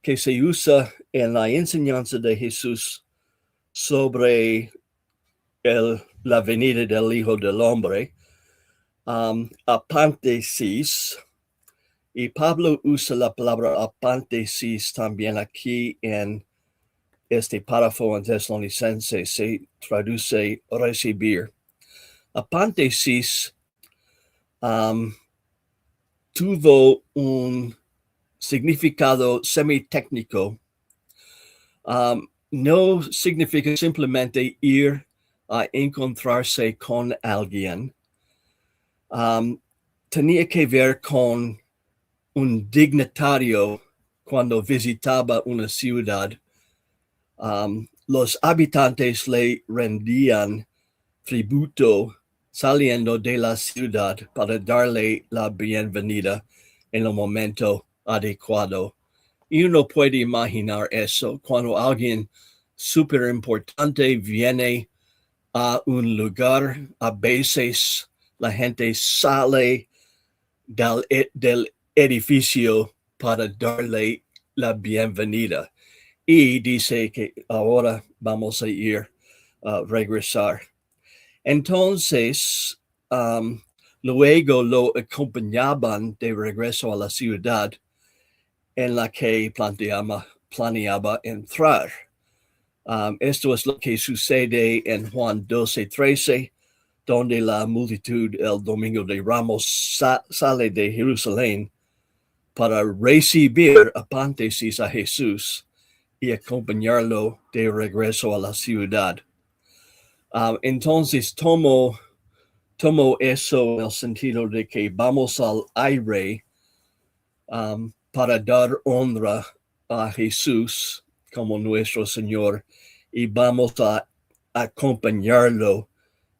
que se usa en la enseñanza de Jesús sobre la venida del Hijo del Hombre, apántesis, y Pablo usa la palabra apántesis también aquí en este párrafo en Tesalonicenses, se traduce recibir. Apántesis tuvo un significado semitécnico. No significa simplemente ir a encontrarse con alguien. Tenía que ver con un dignatario cuando visitaba una ciudad. Los habitantes le rendían tributo saliendo de la ciudad para darle la bienvenida en el momento adecuado. Y uno puede imaginar eso cuando alguien súper importante viene a un lugar. A veces la gente sale del edificio para darle la bienvenida y dice que ahora vamos a ir a regresar. Entonces, luego lo acompañaban de regreso a la ciudad en la que planeaba entrar. Esto es lo que sucede en Juan 12:13, donde la multitud el domingo de Ramos sale de Jerusalén para recibir apántesis a Jesús y acompañarlo de regreso a la ciudad. Entonces tomo eso en el sentido de que vamos al aire para dar honra a Jesús como nuestro Señor y vamos a acompañarlo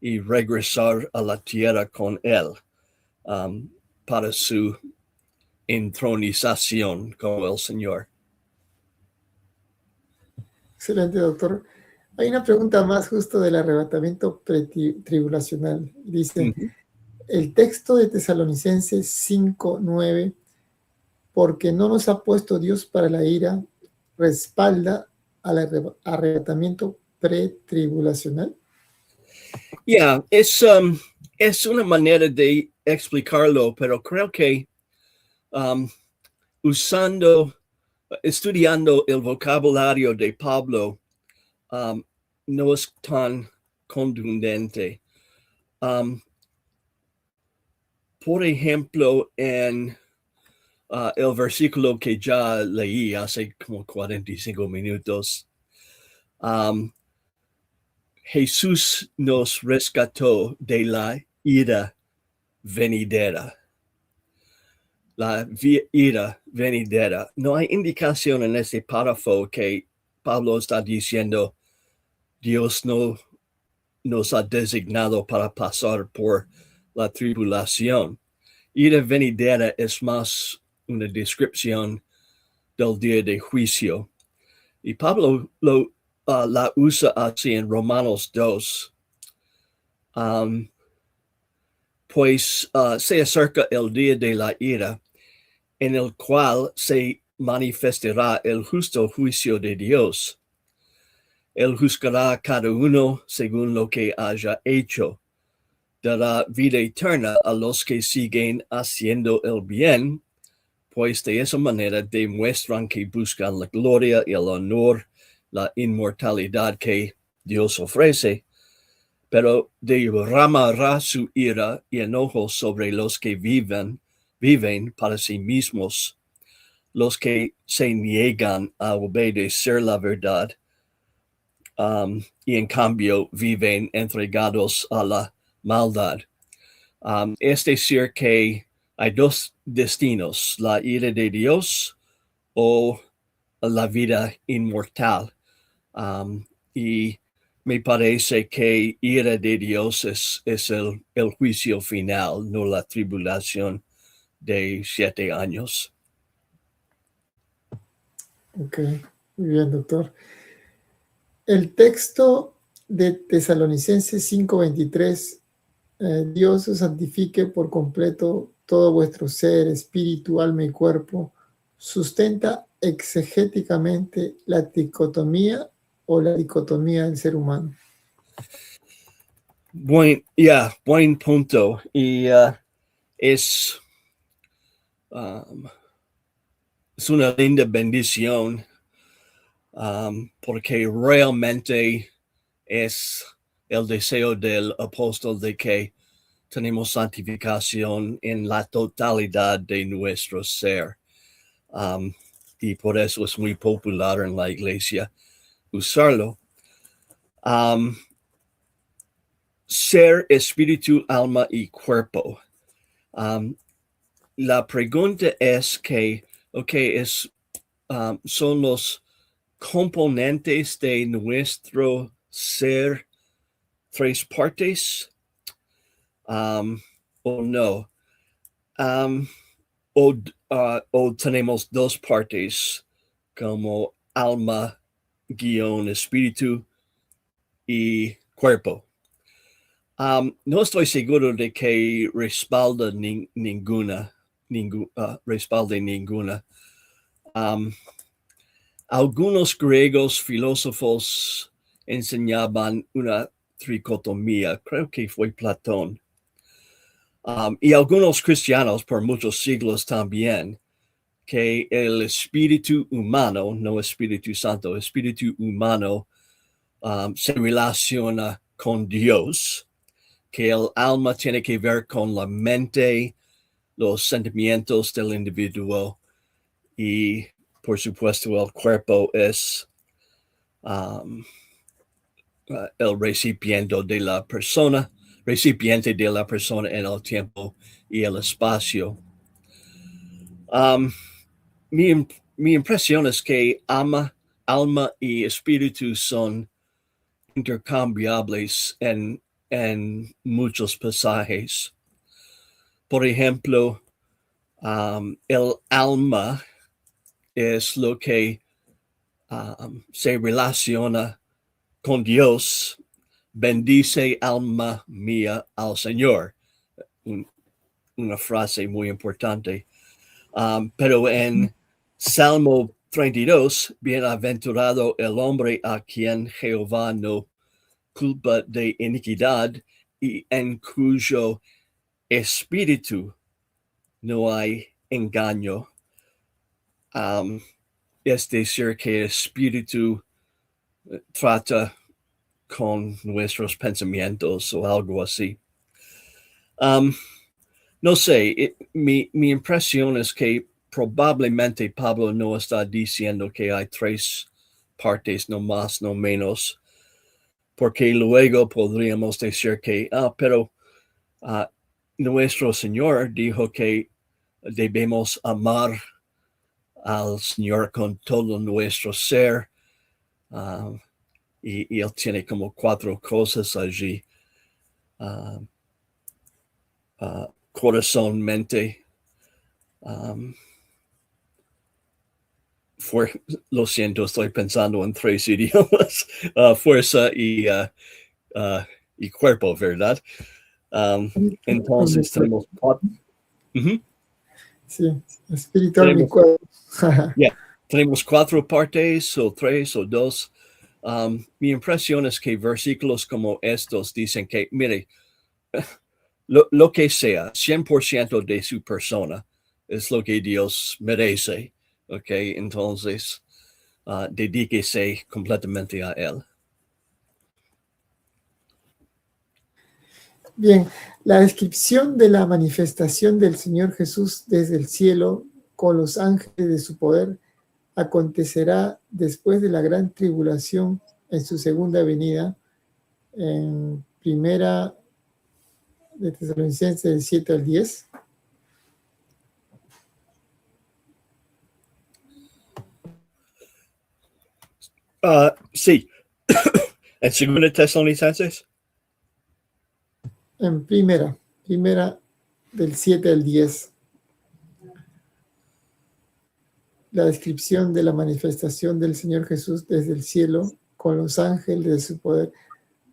y regresar a la tierra con él para su entronización como el Señor. Excelente, doctor. Hay una pregunta más justo del arrebatamiento pretribulacional. Dice, el texto de Tesalonicenses 5:9, porque no nos ha puesto Dios para la ira, respalda al arrebatamiento pretribulacional. Es una manera de explicarlo, pero creo que estudiando el vocabulario de Pablo, no es tan contundente. Por ejemplo, en el versículo que ya leí hace como 45 minutos, Jesús nos rescató de la ira venidera. La ira venidera. No hay indicación en este párrafo que Pablo está diciendo, Dios no nos ha designado para pasar por la tribulación. Ira venidera es más una descripción del día de juicio. Y Pablo la usa así en Romanos 2. Pues se acerca el día de la ira, en el cual se manifestará el justo juicio de Dios. Él juzgará a cada uno según lo que haya hecho. Dará vida eterna a los que siguen haciendo el bien, pues de esa manera demuestran que buscan la gloria y el honor, la inmortalidad que Dios ofrece, pero derramará su ira y enojo sobre los que viven para sí mismos, los que se niegan a obedecer la verdad, y en cambio viven entregados a la maldad. Es decir que hay dos destinos, la ira de Dios o la vida inmortal. Y me parece que ira de Dios es el juicio final, no la tribulación de 7 años. Ok, muy bien, doctor. El texto de Tesalonicenses 5:23, Dios os santifique por completo todo vuestro ser, espíritu, alma y cuerpo, sustenta exegéticamente la dicotomía o la dicotomía del ser humano. Buen punto. Y es una linda bendición, porque realmente es el deseo del apóstol de que tenemos santificación en la totalidad de nuestro ser. Y por eso es muy popular en la iglesia usarlo. Ser, espíritu, alma y cuerpo. La pregunta es que, son los componentes de nuestro ser 3 partes, o no, o tenemos 2 partes como alma, espíritu y cuerpo. No estoy seguro de que respalde ninguna. Algunos griegos filósofos enseñaban una tricotomía, creo que fue Platón. Y algunos cristianos por muchos siglos también, que el espíritu humano, no Espíritu Santo, espíritu humano se relaciona con Dios, que el alma tiene que ver con la mente, los sentimientos del individuo, y por supuesto el cuerpo es el recipiente de la persona en el tiempo y el espacio. Mi impresión es que alma y espíritu son intercambiables en muchos pasajes. Por ejemplo, el alma es lo que se relaciona con Dios, bendice alma mía al Señor. Una frase muy importante. Pero en Salmo 32, bienaventurado el hombre a quien Jehová no culpa de iniquidad y en cuyo espíritu no hay engaño. Es decir, que el espíritu trata con nuestros pensamientos o algo así. No sé, mi impresión es que probablemente Pablo no está diciendo que hay 3 partes, no más, no menos, porque luego podríamos decir que, pero nuestro Señor dijo que debemos amar al Señor con todo nuestro ser, y Él tiene como 4 cosas allí. Corazón, mente, lo siento, estoy pensando en 3 idiomas, fuerza y cuerpo, ¿verdad? Entonces tenemos 4. Sí, espiritual y cuerpo. Tenemos 4 partes, o 3 o 2. Mi impresión es que versículos como estos dicen que, mire, lo que sea, 100% de su persona es lo que Dios merece. Ok, entonces dedíquese completamente a Él. Bien, la descripción de la manifestación del Señor Jesús desde el cielo con los ángeles de su poder acontecerá después de la gran tribulación en su segunda venida, en primera de Tesalonicenses del 7 al 10. Sí. ¿En segunda Tesalonicenses? En primera del 7 al 10. La descripción de la manifestación del Señor Jesús desde el cielo con los ángeles de su poder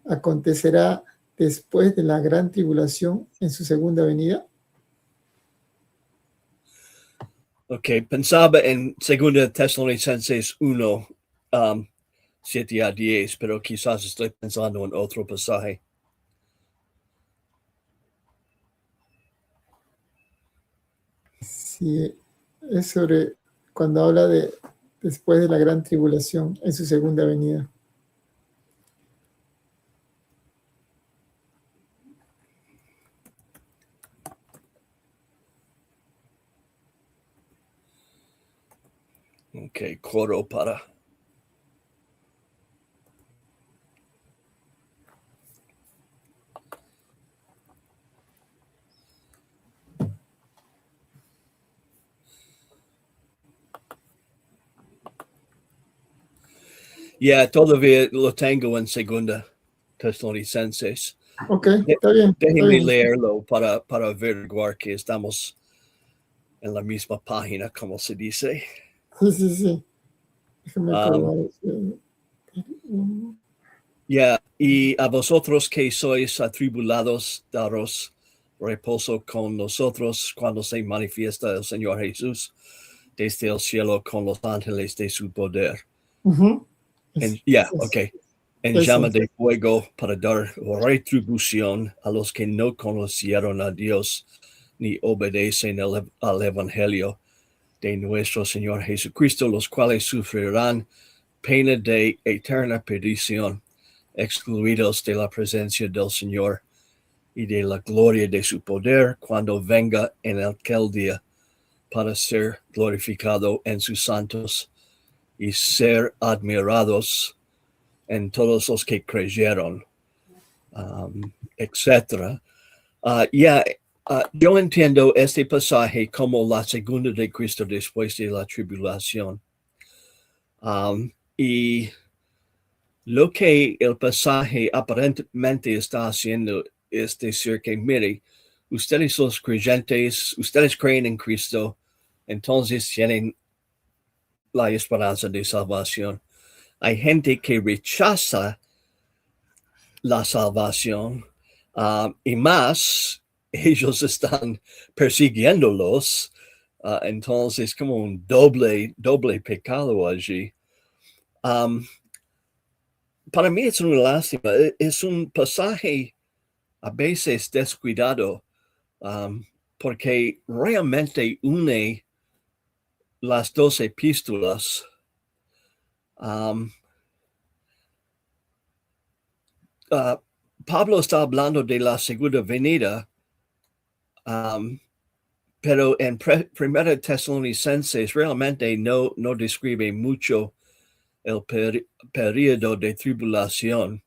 acontecerá después de la gran tribulación en su segunda venida. Ok, pensaba en 2 Tesalonicenses 1, 7 a 10, pero quizás estoy pensando en otro pasaje. Sí, es sobre cuando habla de después de la gran tribulación en su segunda venida. Ok, coro para. Todavía lo tengo en 2 Tesalonicenses. Ok, está bien. Déjenme leerlo para averiguar que estamos en la misma página, como se dice. Sí. Déjame probar. Y a vosotros que sois atribulados, daros reposo con nosotros cuando se manifiesta el Señor Jesús desde el cielo con los ángeles de su poder. En llama de fuego para dar retribución a los que no conocieron a Dios ni obedecen al Evangelio de nuestro Señor Jesucristo, los cuales sufrirán pena de eterna perdición, excluidos de la presencia del Señor y de la gloria de su poder cuando venga en aquel día para ser glorificado en sus santos y ser admirados en todos los que creyeron, etc. Yo entiendo este pasaje como la segunda de Cristo después de la tribulación. Y lo que el pasaje aparentemente está haciendo es decir que, mire, ustedes los creyentes, ustedes creen en Cristo, entonces tienen la esperanza de salvación. Hay gente que rechaza la salvación, y más ellos están persiguiéndolos, entonces como un doble pecado allí. Para mí es una lástima, es un pasaje a veces descuidado, porque realmente une las dos epístolas. Pablo está hablando de la segunda venida, pero en Primera Tesalonicenses realmente no describe mucho el periodo de tribulación.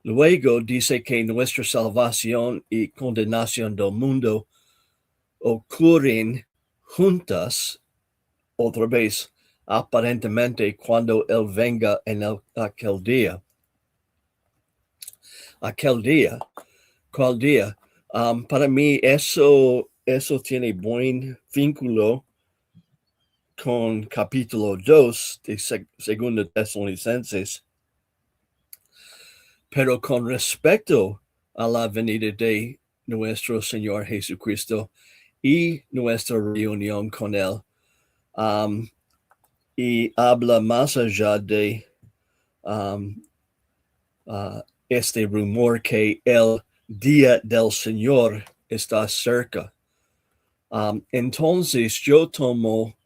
Luego dice que nuestra salvación y condenación del mundo ocurren juntas, otra vez, aparentemente cuando Él venga en aquel día. Aquel día, ¿cuál día? Para mí eso tiene buen vínculo con capítulo 2 de Segunda Tesalonicenses. Pero con respecto a la venida de nuestro Señor Jesucristo y nuestra reunión con Él, y habla más allá de este rumor que el día del Señor está cerca. Entonces yo tomo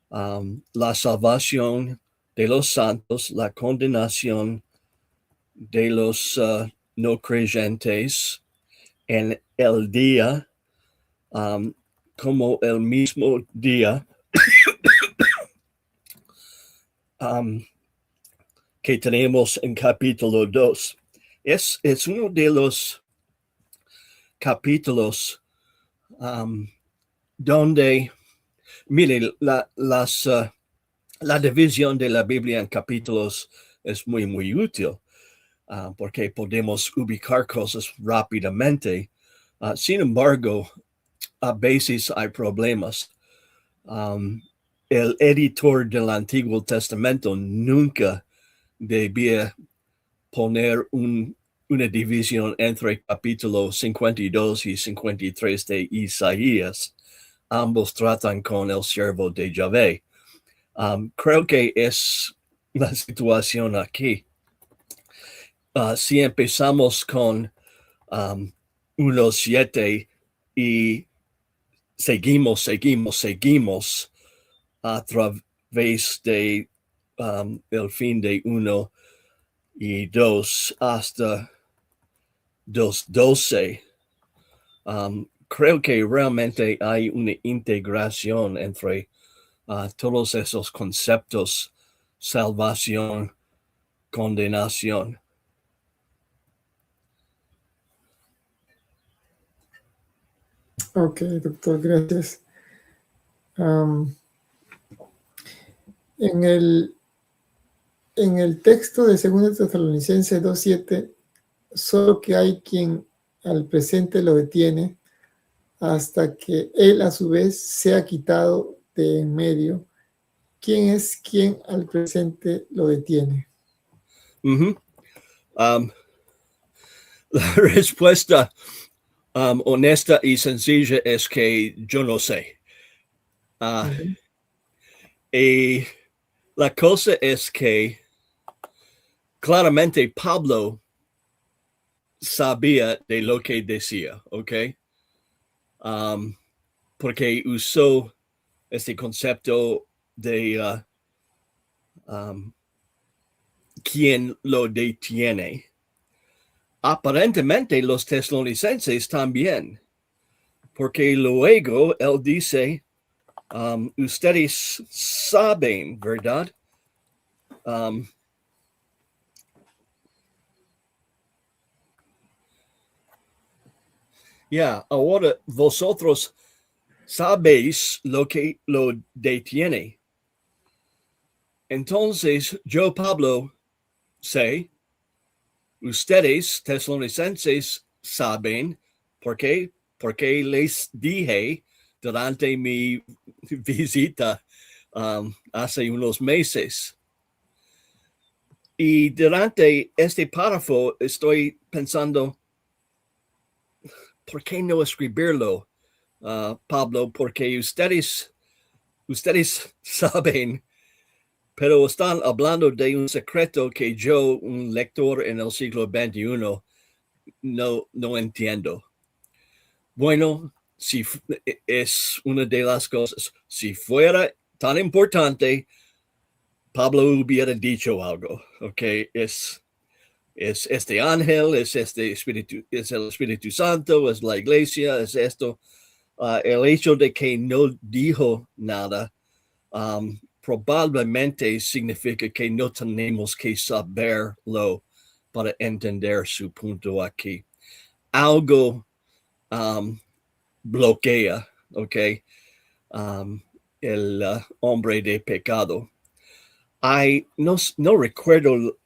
la salvación de los santos, la condenación de los no creyentes en el día, como el mismo día que tenemos en capítulo 2. Es uno de los capítulos donde, mire, la división de la Biblia en capítulos es muy útil, porque podemos ubicar cosas rápidamente. Sin embargo, a veces hay problemas. El editor del Antiguo Testamento nunca debía poner una división entre capítulo 52 y 53 de Isaías. Ambos tratan con el siervo de Yahvé. Creo que es la situación aquí. Si empezamos con 1:7 y seguimos a través de el fin de 1 y 2 hasta 2:12, creo que realmente hay una integración entre todos esos conceptos: salvación, condenación. Ok, doctor, gracias. En el texto de 2 Tesalonicenses 2:7, solo que hay quien al presente lo detiene hasta que él a su vez sea quitado de en medio. ¿Quién es quien al presente lo detiene? La respuesta honesta y sencilla es que yo no sé. Y la cosa es que claramente Pablo sabía de lo que decía, ¿ok? Porque usó este concepto de quién lo detiene. Aparentemente los tesalonicenses también, porque luego él dice, ustedes saben, ¿verdad? Ahora vosotros sabéis lo que lo detiene. Entonces yo, Pablo, sé, ustedes, tesalonicenses, saben, ¿por qué? Porque les dije durante mi visita hace unos meses. Y durante este párrafo estoy pensando, ¿por qué no escribirlo, Pablo? Porque ustedes saben, pero están hablando de un secreto que yo, un lector en el siglo XXI, no entiendo. Bueno, si es una de las cosas, si fuera tan importante, Pablo hubiera dicho algo, ¿ok? Es este ángel, es este espíritu, es el Espíritu Santo, es la iglesia, es esto. El hecho de que no dijo nada probablemente significa que no tenemos que saberlo para entender su punto aquí. Algo bloquea, ¿ok? El hombre de pecado. No recuerdo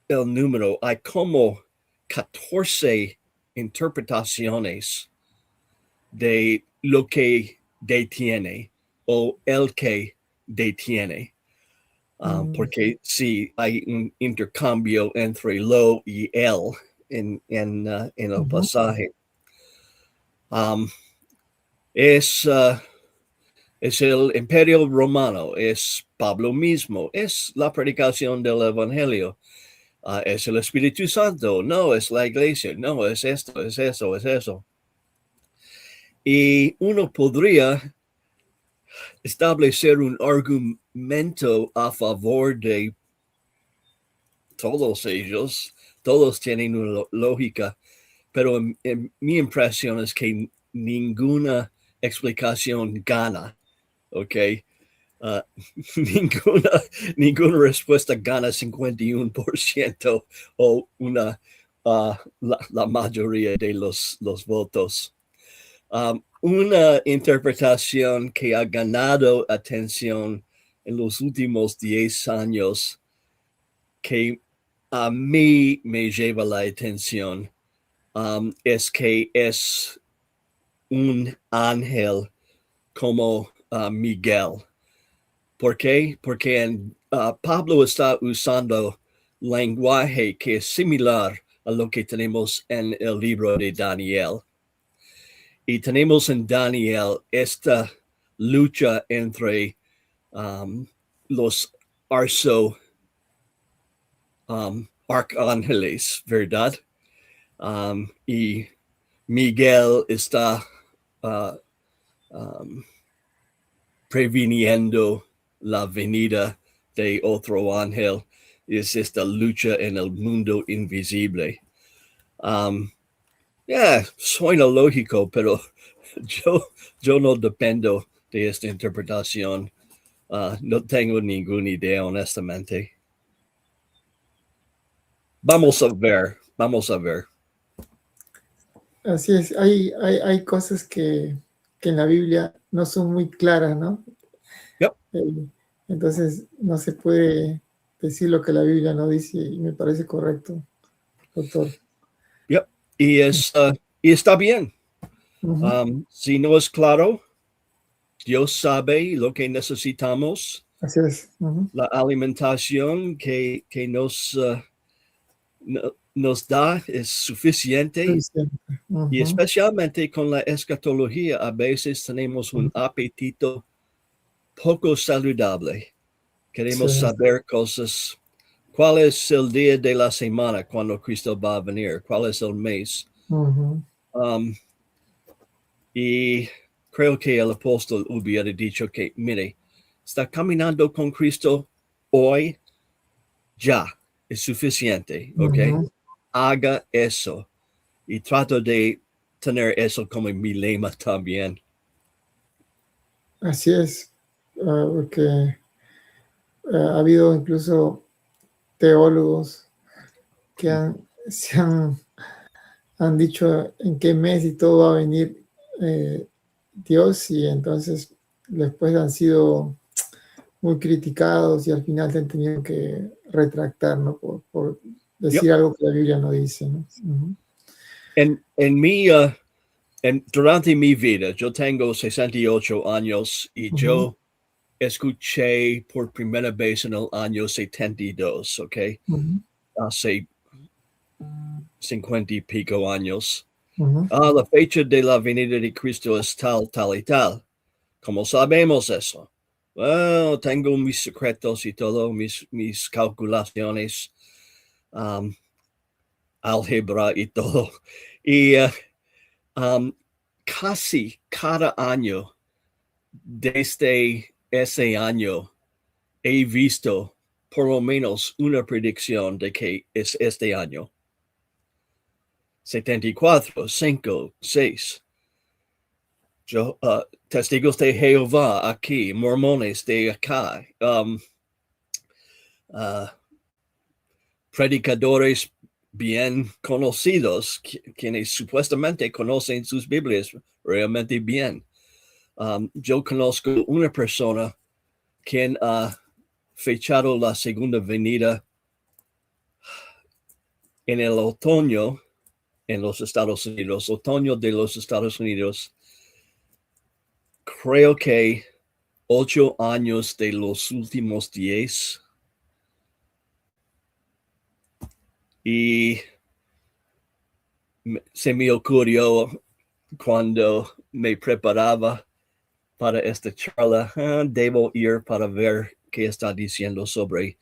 el número, hay como 14 interpretaciones de lo que detiene o el que detiene. Porque sí, hay un intercambio entre lo y él en el pasaje. Es el imperio romano, es Pablo mismo, es la predicación del evangelio, es el Espíritu Santo, no, es la iglesia, no, es esto, es eso, es eso. Y uno podría establecer un argumento a favor de todos ellos, todos tienen una lógica, pero mi impresión es que ninguna explicación gana, ¿ok? Ninguna respuesta gana 51% o la mayoría de los votos. Una interpretación que ha ganado atención en los últimos 10 años que a mí me lleva la atención es que es un ángel como Miguel. ¿Por qué? Porque Pablo está usando lenguaje que es similar a lo que tenemos en el libro de Daniel. Y tenemos en Daniel esta lucha entre los arcángeles, ¿verdad? Y Miguel está previniendo la venida de otro ángel. Es esta lucha en el mundo invisible. Suena lógico, pero yo no dependo de esta interpretación. No tengo ninguna idea, honestamente. Vamos a ver. Así es, hay cosas que en la Biblia no son muy claras, ¿no? Yep. Entonces no se puede decir lo que la Biblia no dice y me parece correcto, doctor. Yep. Y está bien. Si no es claro, Dios sabe lo que necesitamos. Así es. La alimentación que nos da es suficiente. Y especialmente con la escatología, a veces tenemos un apetito poco saludable. Queremos saber cosas. ¿Cuál es el día de la semana cuando Cristo va a venir? ¿Cuál es el mes? Y creo que el apóstol hubiera dicho que, mire, está caminando con Cristo hoy, ya, es suficiente, ¿ok? Haga eso. Y trato de tener eso como mi lema también. Así es, porque ha habido incluso teólogos que han dicho en qué mes y todo va a venir Dios, y entonces después han sido muy criticados y al final se han tenido que retractar, ¿no? Por decir algo que la Biblia no dice, ¿no? Durante mi vida, yo tengo 68 años y yo escuché por primera vez en el año 72, ¿ok? Hace 50 y pico años. La fecha de la venida de Cristo es tal, tal y tal. ¿Cómo sabemos eso? Well, tengo mis secretos y todo, mis calculaciones, álgebra y todo. Y casi cada año desde ese año he visto por lo menos una predicción de que es este año. 74, 5, 6. Yo, testigos de Jehová aquí, mormones de acá, predicadores bien conocidos, quienes supuestamente conocen sus Biblias realmente bien. Yo conozco una persona quien ha fechado la segunda venida en el otoño en los Estados Unidos, otoño de los Estados Unidos, creo que 8 años de los últimos 10. Y se me ocurrió cuando me preparaba para esta charla, debo ir para ver qué está diciendo sobre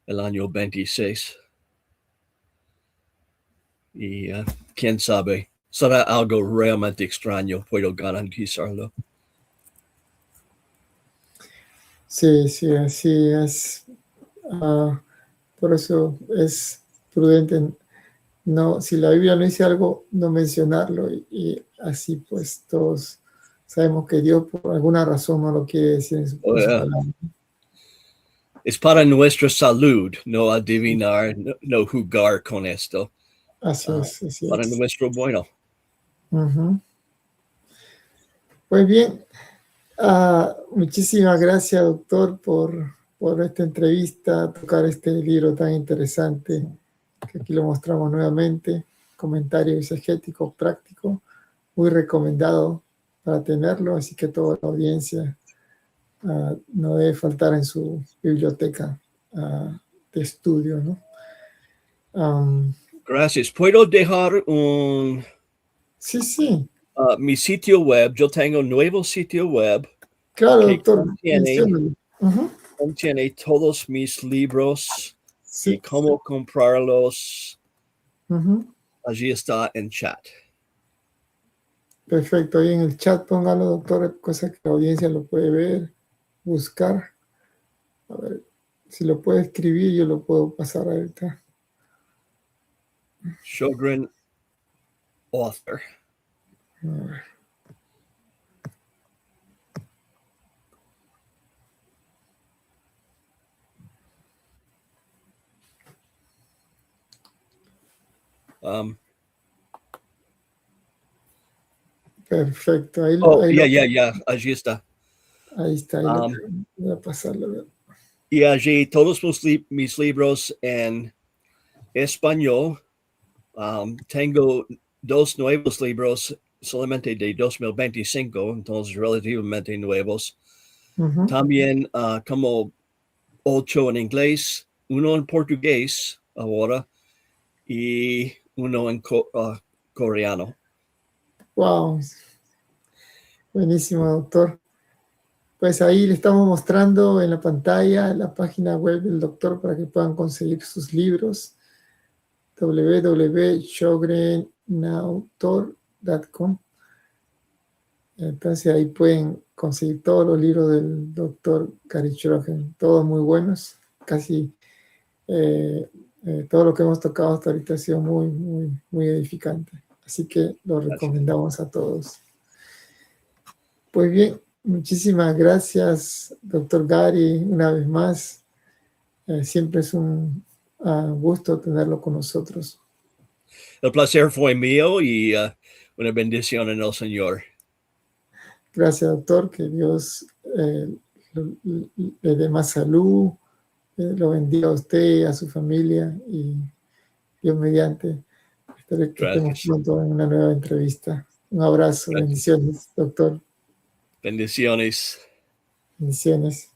el año 26. Y quién sabe, será algo realmente extraño, puedo garantizarlo. Sí, sí, así es. Por eso es prudente no, si la Biblia no dice algo, no mencionarlo, y así pues todos sabemos que Dios por alguna razón no lo quiere decir en su palabra. Es para nuestra salud, no adivinar, no jugar con esto. Así es, así para es. nuestro bueno. Pues bien, muchísimas gracias, doctor, por esta entrevista, tocar este libro tan interesante, que aquí lo mostramos nuevamente, Comentario Exegético práctico, muy recomendado para tenerlo, así que toda la audiencia no debe faltar en su biblioteca de estudio, ¿no? Gracias. ¿Puedo dejar un... Sí, sí. Mi sitio web? Yo tengo un nuevo sitio web. Claro, que doctor, menciónalo. Contiene todos mis libros y Sí. cómo comprarlos. Allí está en chat. Perfecto, ahí en el chat póngalo, doctor, cosa que la audiencia lo puede ver, buscar. A ver, si lo puede escribir, yo lo puedo pasar ahorita. Shogren Author. A ver. Perfecto, ahí, ya, allí está. Ahí está, ahí voy a pasarlo. Y allí todos mis libros en español. Tengo 2 nuevos libros solamente de 2025, entonces relativamente nuevos. También como 8 en inglés, 1 en portugués ahora y 1 en coreano. Wow, buenísimo, doctor. Pues ahí le estamos mostrando en la pantalla la página web del doctor para que puedan conseguir sus libros, www.shogrenautor.com. Entonces ahí pueden conseguir todos los libros del doctor Gary Shogren, todos muy buenos. Casi todo lo que hemos tocado hasta ahorita ha sido muy, muy, muy edificante. Así que lo recomendamos a todos. Pues bien, muchísimas gracias, doctor Gary, una vez más. Siempre es un gusto tenerlo con nosotros. El placer fue mío y una bendición en el Señor. Gracias, doctor. Que Dios le dé más salud, lo bendiga a usted, a su familia, y Dios mediante. Espero que estemos pronto en una nueva entrevista. Un abrazo, bendiciones, doctor. Bendiciones. Bendiciones.